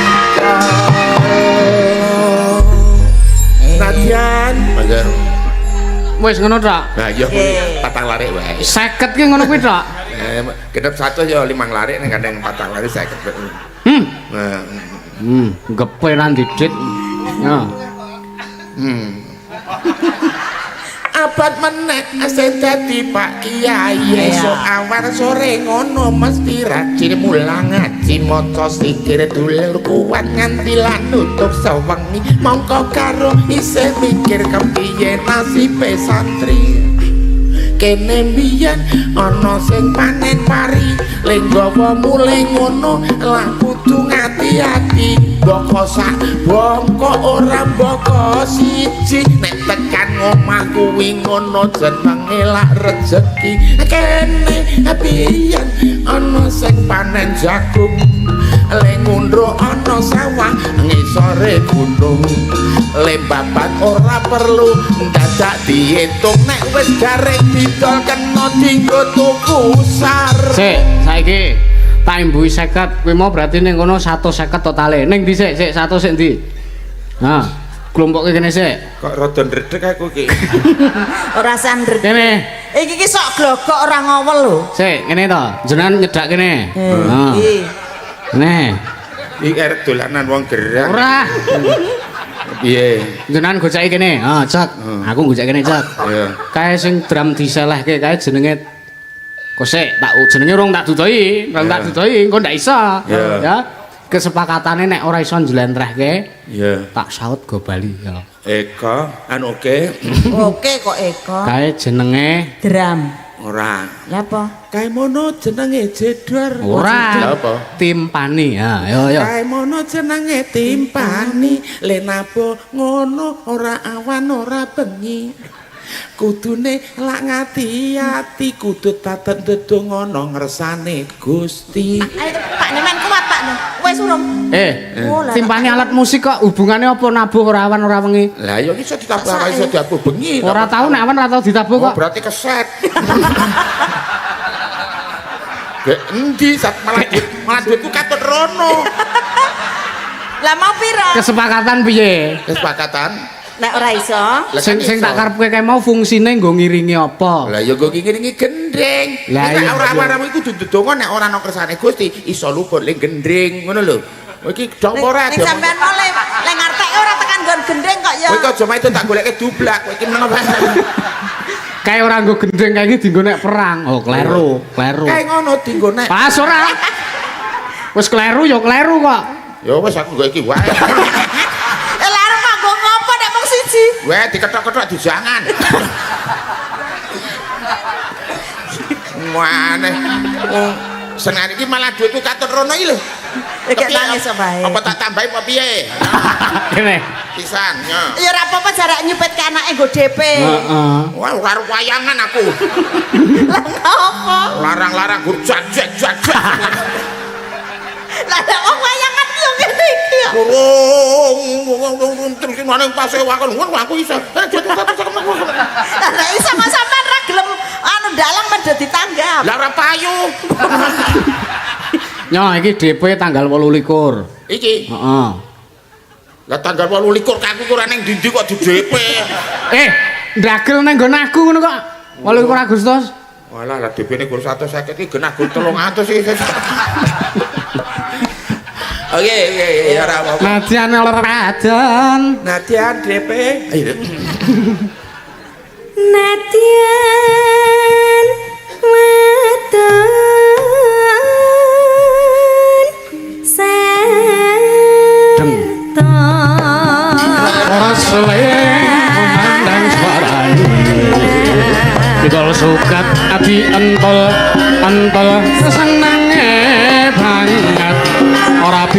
wis ngono tok. Nah, iya patang larik wae. 50 ki ngono kuwi tok. Kedep 100 ya 5 larik ning kadang patang larik 50. Nah, geperan didit. Ya. Abad meneh asih dadi Pak Kiai esuk awar sore ngono mesti rajin mulang ngaji maca sikir dulur kuat nganti lan nutup sewengi mongko karo isih mikir kepiye nasibe santri kene mbiyen ana sing panen pari lenggawa mulai ngono lah kudu ngati-ati boko sak boko ora boko siji nek tekan omah kuwi ngono jenenge lak rejeki kene biyen ana sing panen jagung le ngundro ana sawah ngisore gunung le babat ora perlu dadak diitung nek wis garek didol kena dinggo tuku sar Sik, saiki tak imbuhi 50 kuwi mau berarti ning kono 150 totale. Ning ndi sik 100 sik ndi? Nah, klompoke kene sik. kok rada ndredeg aku iki Ora sandret. Kene. Iki ki sok glogok ora ngowel lho. Sik, kene to. Jenengan nyedak kene. Nah. Iki. Kene. iki arep dolanan wong gerang Ora. piye Jenengan goceki kene. Ah, Cak. Aku gocek kene, Cak. ya Kae sing drum diselehke kae jenenge Kosek, tak jenenge urung tak dudoi, tak dudoi engko ndak iso. Yeah. Ya. Kesepakatane nek ora iso njlentrehke, ya tak saut go bali ya. Eko anu oke Oke kok Eko. Kae jenenge Dram. ora Lah apa? kae mono jenenge jedor ora Lha apa timpani. Ha, yo yo. kae mono jenenge timpani lenabo ngono ora awan ora bengi kudune lak ngati-ati kudu taten dedongono ngersane Gusti Ayo Pak Nemen kuat Pak. Wis urung. Oh, lah, Timpani alat musik kok hubungane apa nabuh ora awan ora wengi? lah ya iso ditabuh ora iso diabuh bengi Ora tau nek awan ora tau ditabuh oh, kok. berarti keset Gek endi sak malah duitku katut rono Lah mau pira? Kesepakatan piye? kesepakatan Nek ora iso. Lah Sing kan tak iso. karepke kae mau fungsine nggo ngiringi apa? Lah ya go ngiringi gendring. Lah Nek iya, ora iya. awaramu iku dudonga nek ora ana kersane Gusti iso luput ling gendring ngono lho. Kowe iki dok ora Ning sampean mau le ngarteke ora tekan nggon gendeng kok ya. Kowe kok aja itu tak goleke dublak kowe iki meneng apa. Kae ora nggo gendeng kae iki dienggo nek perang. Oh, kleru, kleru. Kae ngono dinggo nek. Pas ora. Wis kleru ya kleru kok. Ya wis aku nggo iki wae. Larang kanggo ngopo nek mung siji? Weh diketok-ketok dijangan. Maneh. Seneng iki malah duitku katut rono iki lho. Iki nangis bae. Apa tak tambahi apa piye? Kene. Pisan ya. Ya ora apa-apa jarak nyupet ke anake nggo DP. Heeh. Wah, karo wayangan aku. Lah ngopo? Larang-larang gur jajak. Lah nek wong wayangan yo ngene iki ya. Burung terus nang pase wakon aku iso. Lah nek iso kok sampean ra gelem anu dalang men dadi tanggap. Lah ora payu. Nyo iki DP tanggal 28. Iki. Heeh. Lah tanggal 28 kaku ora ning ndi kok di DP. Ndagel nang nggon aku ngono kok. 28 Agustus. Walah lah DP-ne gur 150 iki genah gur 300 iki. Oke, ora apa-apa. Nadyan Radan. Nadyan DP. Ayo. Nadyan wadon serta Ora seleng memandang suarane. Dikol sukat ati entol senenge banget. Ora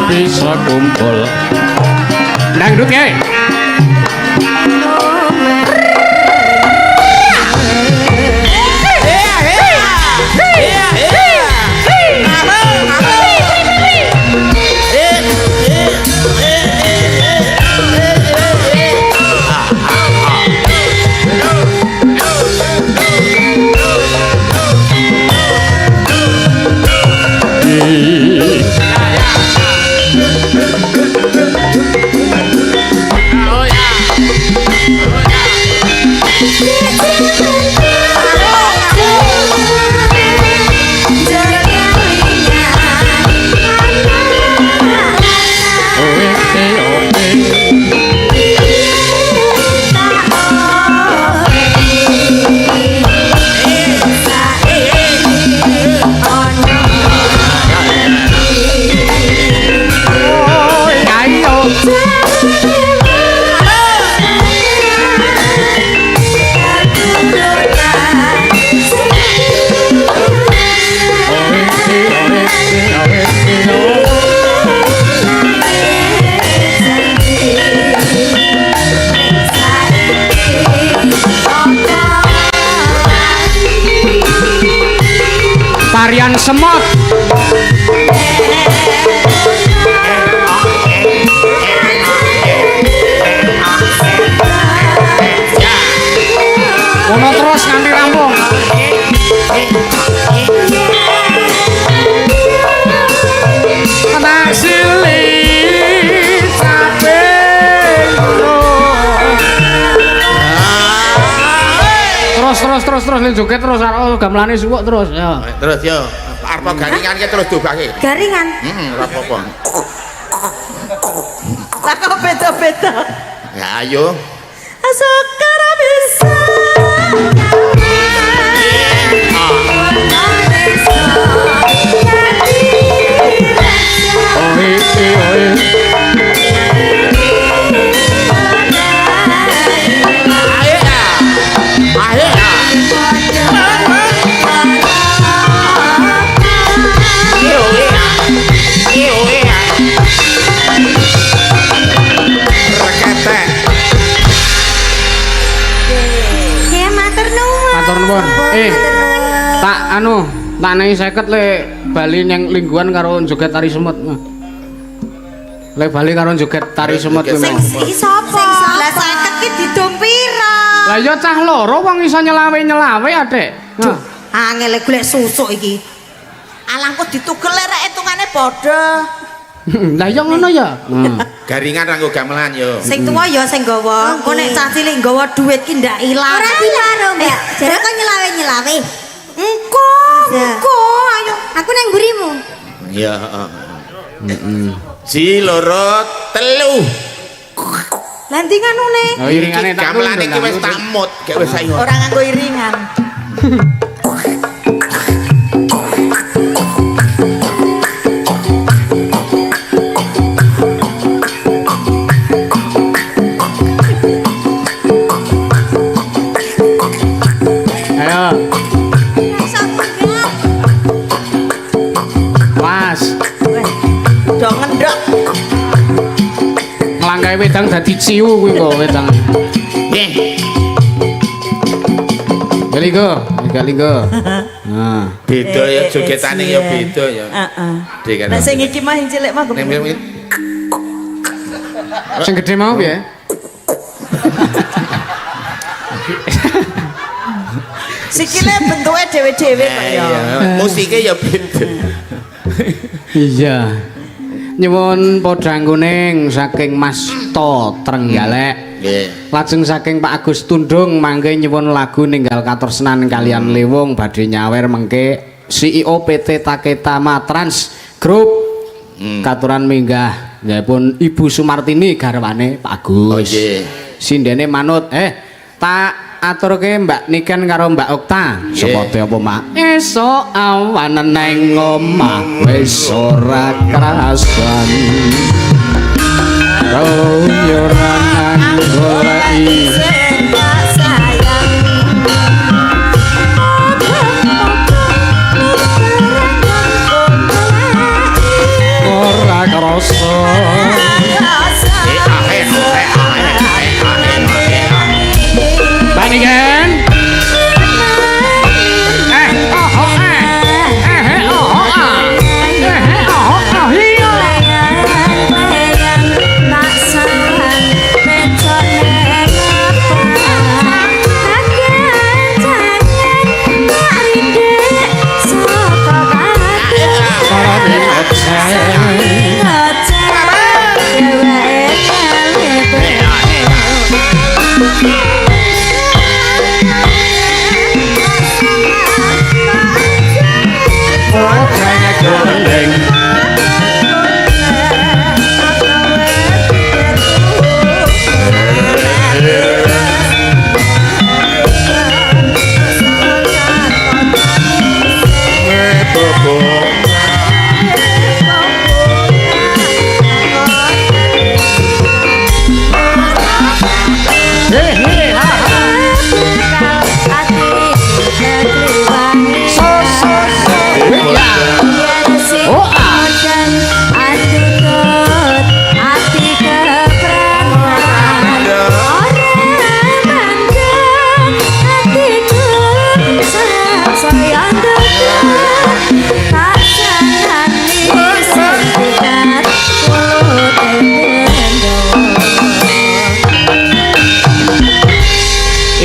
bisa kumpul. Dangdut kae. tarian semut. Ono terus nganti rampung. Tak silih capek. Terus ning joget terus karo gamelane suwuk terus ya. Terus yo, arep garingan ki terus dobake. Garingan. Ora apa-apa. Lah kok beda-beda. Ya ayo. Sekarang bisa. Ya matur nuwun. Matur nuwun. Tak tak nai 50 le bali yang lingguan karo joget tari semut. Le bali karo joget tari semut kuwi mau. Iki sapa? Lah 50 ki didom pira? Lah ya cah loro wong iso nyelawe Adik. Angel golek susuk iki. Alangku ditugel rek hitungane padha. Lah ya ngono ya. Garingan ranggo gamelan yo. Sing tuwa ya sing gawa. Engko nek cah cilik gawa dhuwit ki ndak ilang. Ora dilaro, Mbak. Jare kok nyelawe-nyelawe. Engko, ayo. Aku nang mburimu. Ya, heeh. Si loro telu. Lah ndi nganune? Oh iringane tak gamelan iki wis tak mut, gek wis saiki. Ora nganggo iringan. Ayo. Mas, Do ngendok. nglangkahi wedang dadi ciu kuwi kok wedang. Nggih. Linggo. Nah, Beda ya jogetane ya beda ya. Heeh. Dek Nek sing iki mah sing cilik mah Ning mirip sing gedhe mau piye? sikile bentuke dhewe-dhewe kok ya. musike ya beda. Iya. Nyuwun podhang kuning saking Mas To Trenggalek. Nggih. Lajeng saking Pak Agus Tundung mangke nyuwun lagu ninggal katresnan kalian Lewung badhe nyawer mengke CEO PT Taketama Trans Group. Katuran minggah nggihipun Ibu Sumartini garwane Pak Agus. Oh nggih. Sindene manut tak aturke Mbak Niken karo Mbak Okta. Sepote apa Mak? Esuk awan neng omah wis ora krasan. Royoran goleki ora krasa. Banikan.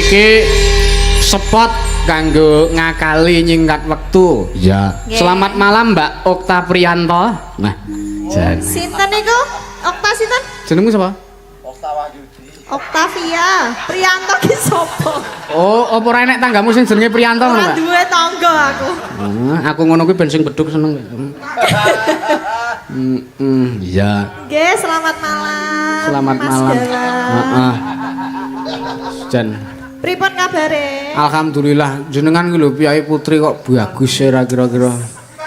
iki spot kanggo ngakali nyingkat wektu. Ya. Selamat malam Mbak Okta Priyanto. Nah, jan. Sinten niku? Okta sinten? Jenengmu sapa? Oktavia. Priyanto ki sapa? Oh, apa ora enek tanggamu sing jenenge Priyanto ngono, Ora Mbak? duwe tangga aku. Aku ngono kuwi ben sing beduk seneng. Iya. Nggih, selamat malam. Selamat Mas malam. Galang. Heeh. Jan. Pripun kabare? Alhamdulillah jenengan ki lho Piyai Putri kok bagus ya kira-kira.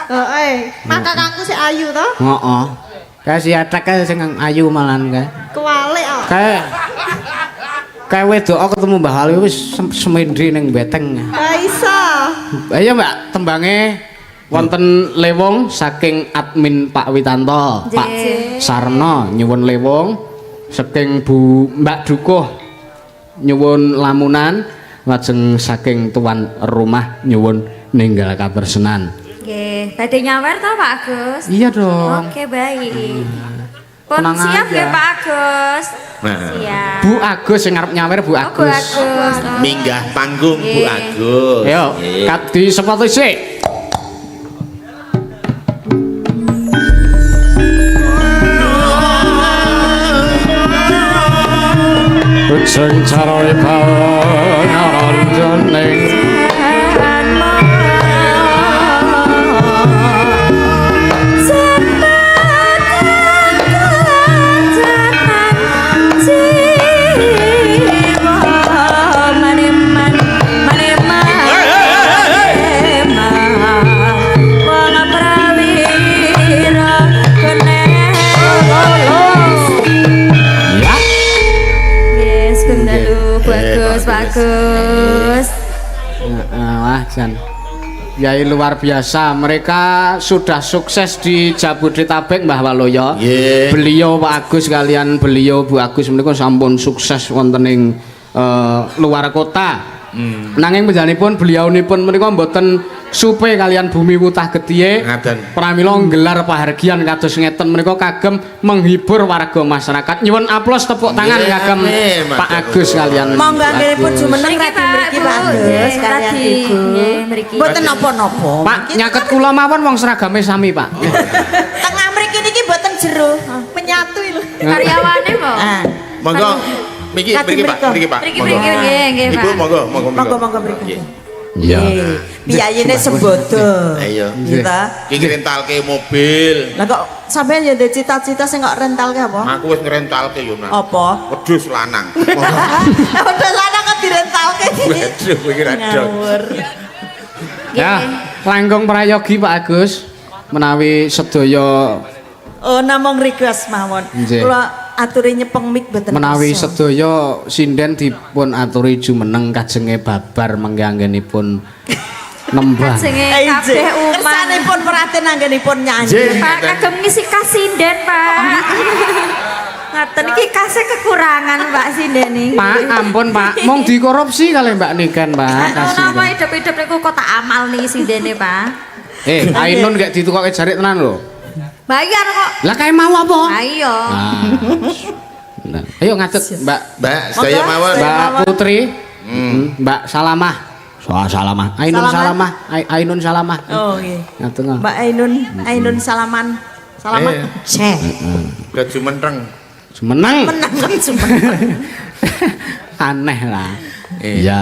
Heeh, maka kakangku sik ayu to? Heeh. Kayak si Atek kae sing ayu malan kae. Kewalik kok. Kayak wedok ketemu Mbah Ali wis semendri ning beteng. Iso. Ayo Mbak, tembange wonten lewong saking admin Pak Witanto, Pak Sarno nyuwun lewong, saking Bu Mbak Dukuh nyuwun lamunan, lajeng saking tuan rumah nyuwun ninggal kapersenan. Nggih, badhe nyawer to Pak Agus? Iya dong. Oke, baik. Pun Tenang siap aja. ya Pak Agus. Nah, Siap. Bu Agus sing arep nyawer Bu Oh, Bu Agus. Agus. Oh. minggah panggung Bu Nggih. Agus. Ayo, Nggih. kat di sepatu sik. Sing carane pangaranjane Bagus. Wah, Jan. Yai luar biasa. Mereka sudah sukses di Jabodetabek, Mbah Waloyo. Nggih. Beliau Pak Agus kalian beliau Bu Agus menika sampun sukses wonten ing luar kota. Nanging panjenenganipun beliaunipun menika mboten supe kalian Bumi Wutah Getihe. Ngaten. Pramila nggelar pahargyan kados ngeten menika kagem menghibur warga masyarakat. Nyuwun aplaus tepuk tangan Nggih, kagem amin, Pak matur. Agus kalian. Monggo anggenipun Agus. jumeneng Mriki, radi Pak, mriki Bu. Pak Agus Nggih, kalian radi. Ibu. Nggih, mriki. Mboten napa-napa. Pak, nyaket kula mawon wong seragame sami, Pak. Tengah mriki niki mboten jero. Penyatu lho. Karyawane kok. Ah, Monggo mriki Kati mriki Pak, mriko. mriki Pak. Mriki, Monggo. mriki, nggih, nggih, Ibu Pak. monggo, monggo. monggo mriki. Iya. Piyayine sembodo. Ayo. Kita. Iki rentalke mobil. Lah kok sampean ya ndek cita-cita sing kok rentalke apa? Aku wis ngrentalke yo, Nak. Apa? Wedhus lanang. Udah lanang kok direntalke iki. Waduh, iki rada. Ngawur. Ya, langkung prayogi Pak Agus menawi sedaya Oh, namung request mawon. Nggih. Kula aturi nyepeng mic mboten. menawi bisa. sedaya sinden dipun aturi jumeneng kajenge babar mengke anggenipun nembang. Jenenge Eh, kabeh Nggih. umat. Kersanipun peraten anggenipun nyanyi. Nggih. Pak kagem ngisi kasinden, Pak. Ngaten iki kasih kekurangan Pak sinden iki. Pak, ampun Pak, mong dikorupsi kali Mbak Niken, Pak. Kasih. Ora apa hidup-hidup niku kok tak amal nih sindene, Pak. Ainun gak ditukoke jarik tenan lho. Bayar kok. Lah kae mau apa? Ayo. Nah, ayo ngadeg Mbak Mbak, saya mawon. Mbak Putri, Mbak Salamah. Salamah. Ainun Salamah. Salamah. Ainun Salamah. Oh, nggih. Ngadeg. Mbak Ainun salaman. Salaman. Eh. Cek. Udah jumentreng. Semenang. Menang cuma. Aneh lah. Iya.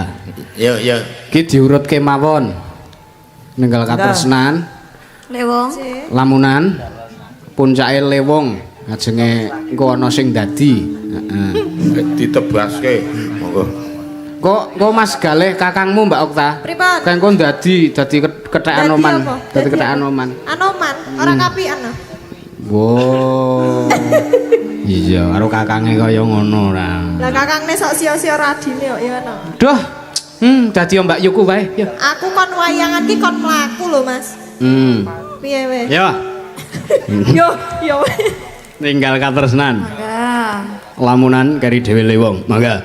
Yo, yo. Ki diurutke mawon. Ninggal katresnan, Lewong. lamunan, puncake lewong, ajenge engko ana sing dadi. Heeh. Ditebaske. Monggo. Kok Mas Galih kakangmu Mbak Okta? Pripun? Kan kok dadi ketheken Dadi oman. apa? Dadi ketheken oman. Anoman, ora kapian lho. Wow. Iya, karo kakange kaya ngono ra. Lah kakangne sok sia-sia radine kok ya ono. Duh. Dadi Mbak Yuku wae. Yo. Aku kon wayangan ki kon mlaku lho, Mas. Piye weh? Yo. Yo, yo. Tinggal katresnan. Enggak. Lamunan kari dhewe lewong. Mangga.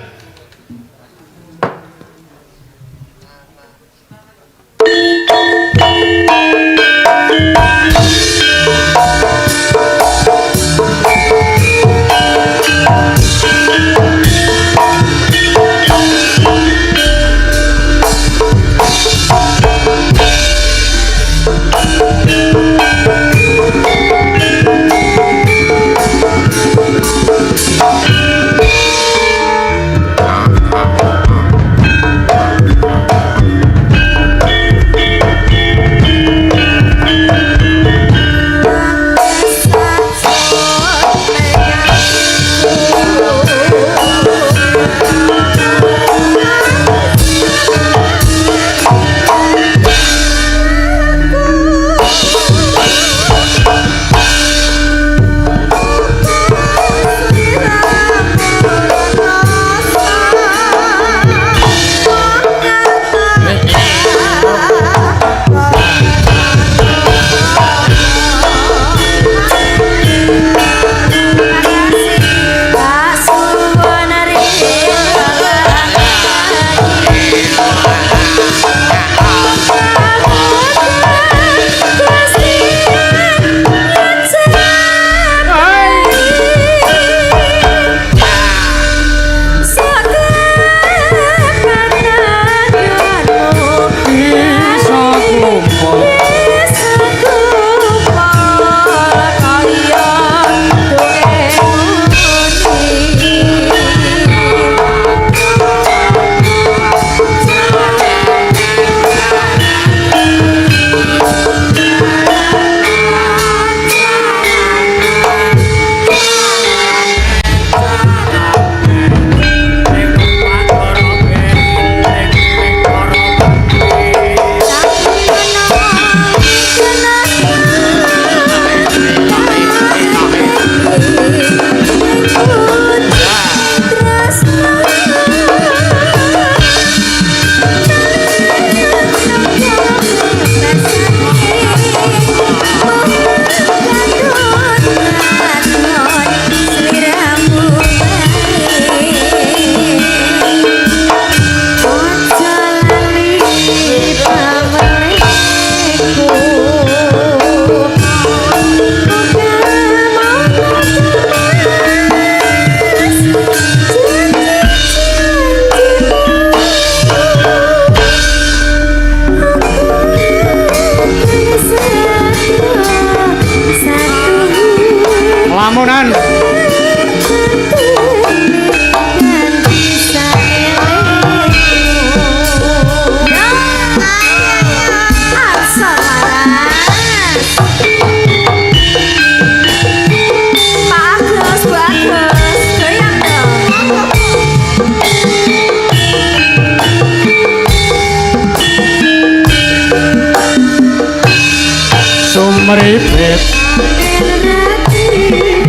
mripit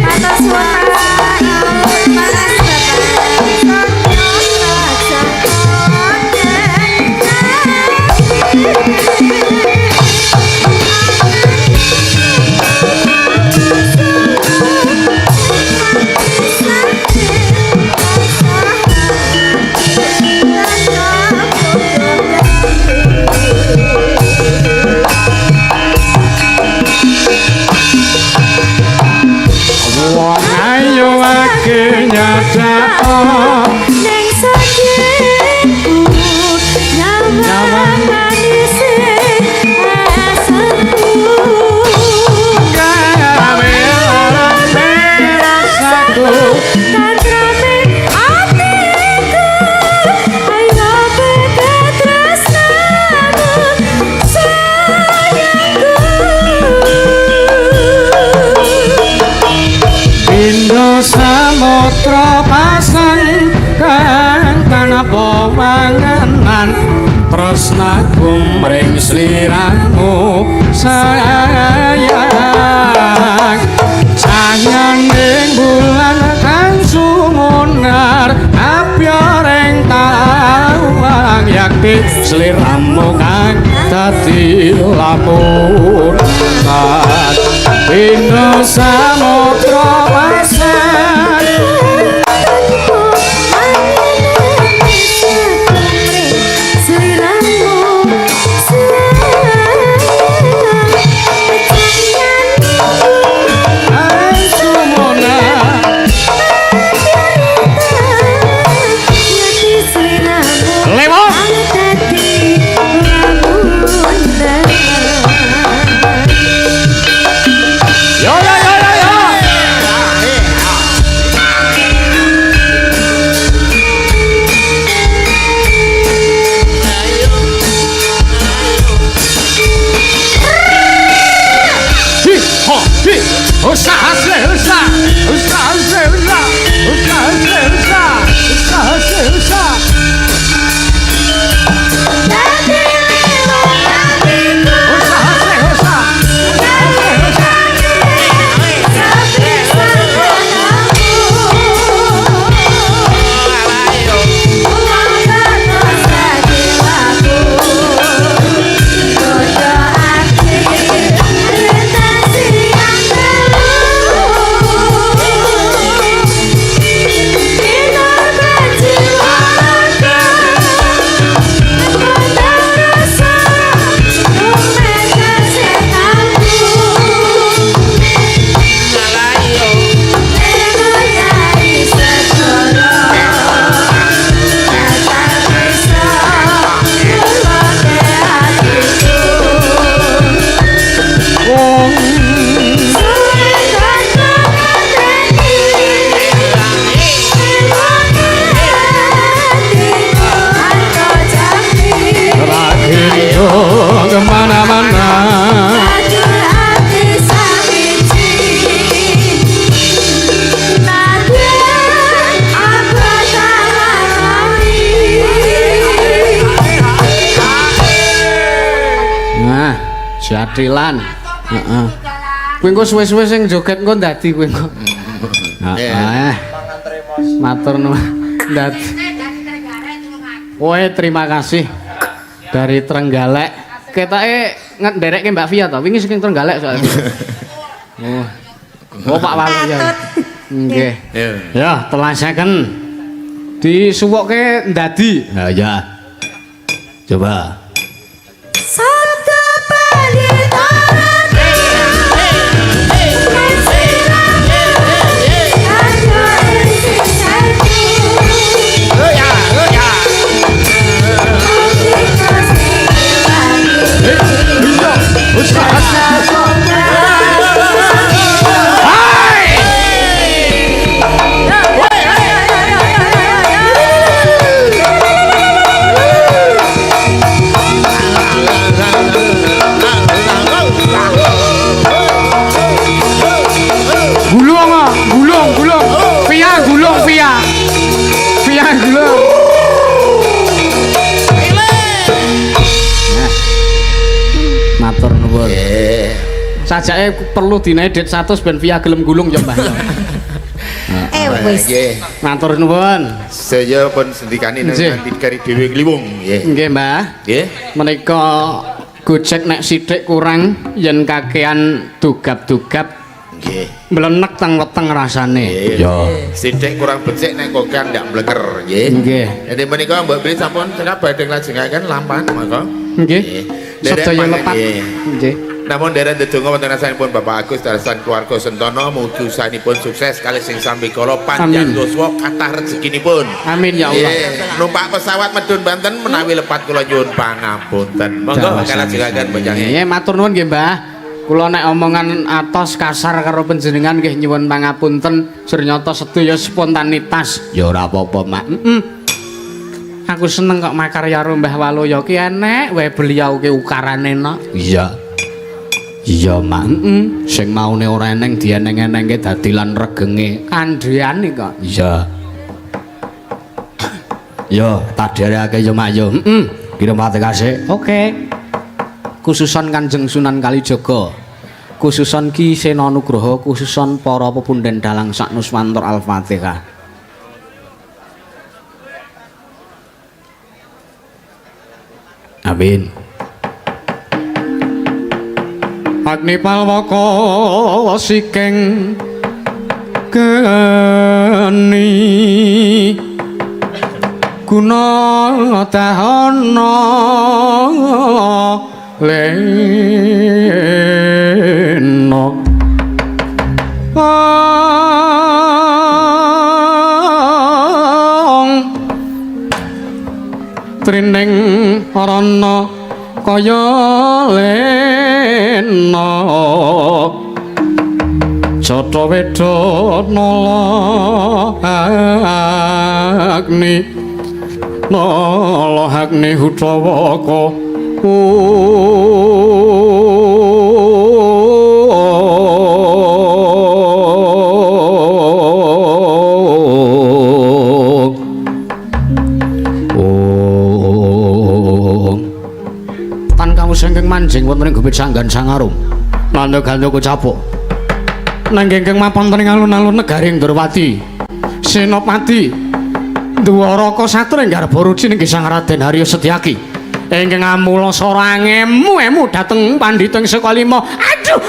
Atas suara makasih wong ayu ake nyadak Neng sakitku nyaman manise esanku gawe rame rasaku Tantrame atiku ayo beda tresnamu sayangku Indo samudra pasang kang tanapa wanganan tresnaku mring sliramu sayang sayanning bulan kang sumunar apyoreng tawang yakti sliramu kang dadi lamunan Indo samudra pasang kemana-mana nah jadilan heeh kuwi engko suwe-suwe sing joget engko dadi kuwi engko heeh matur nuwun dadi woe terima kasih dari Trenggalek ketake ngenderekke Mbak Via to wingi saking Trenggalek soalnya oh Pak Wali ya nggih ya telasaken disuwokke ndadi ha ya coba Sabda Pandita Sajake perlu dinedit 100 ben via gelem gulung ya Mbah ya. Wis. Nggih. Matur nuwun. Saya pun sendikani Nggih. nanti kari dhewe ngliwung nggih. Nggih Mbah. Nggih. Menika Gojek nek sithik kurang yen kakean dugap-dugap Nggih. melenek teng weteng rasane. Ya. Sithik kurang becik nek kokan ndak bleker nggih. Nggih. Jadi menika Mbak Bri sampun cekap badhe nglajengaken lampan maka. Nggih. Derek Sedaya pangan, lepat. nggih. Nggih. Namun derek ndedonga wonten asanipun Bapak Agus darasan keluarga Sentono mugi usahanipun sukses kalih sing sami kala panjang Amin. yuswa kathah rezekinipun. Amin ya Allah. Nggih, numpak pesawat medun Banten menawi lepat kula nyuwun pangapunten. Monggo kalajengaken panjenengan. Nggih, matur nuwun nggih Mbah. Kula nek omongan atos kasar karo panjenengan nggih nyuwun pangapunten, surnyata sedaya spontanitas. Ya ora apa-apa, Mak. Aku seneng kok makarya karo Mbah Waloya ki enek wae beliau ki ukarane nok. Iya. Iya, Mak. Sing maune ora eneng dieneng-enengke dadi lan regenge andheane kok. Iya. Yo, tak dherekake yo Mak yo. Kirim pati kasih. Oke. Khususon Kanjeng Sunan Kalijaga. Khususon Ki Sena Nugroho, khususon para pepunden dalang sak nuswantor Al-Fatihah. Amin. Agni palwaka siking geni guna dahana lena trining arana kaya lena Jata Wedana Agni Nala Agni Hutawaka Tan kamu sengkeng manjing wonten ing gubit sanggan sangarum nanda gandaku capuk nanggengkeng mapan ing alun-alun negari Ndrawati Senopati Dwaraka Satra ing garba ruci ing Sang Raden Harya Setyaki ingkang amula sora angemu dhateng pandhita ing Sekalima. Aduh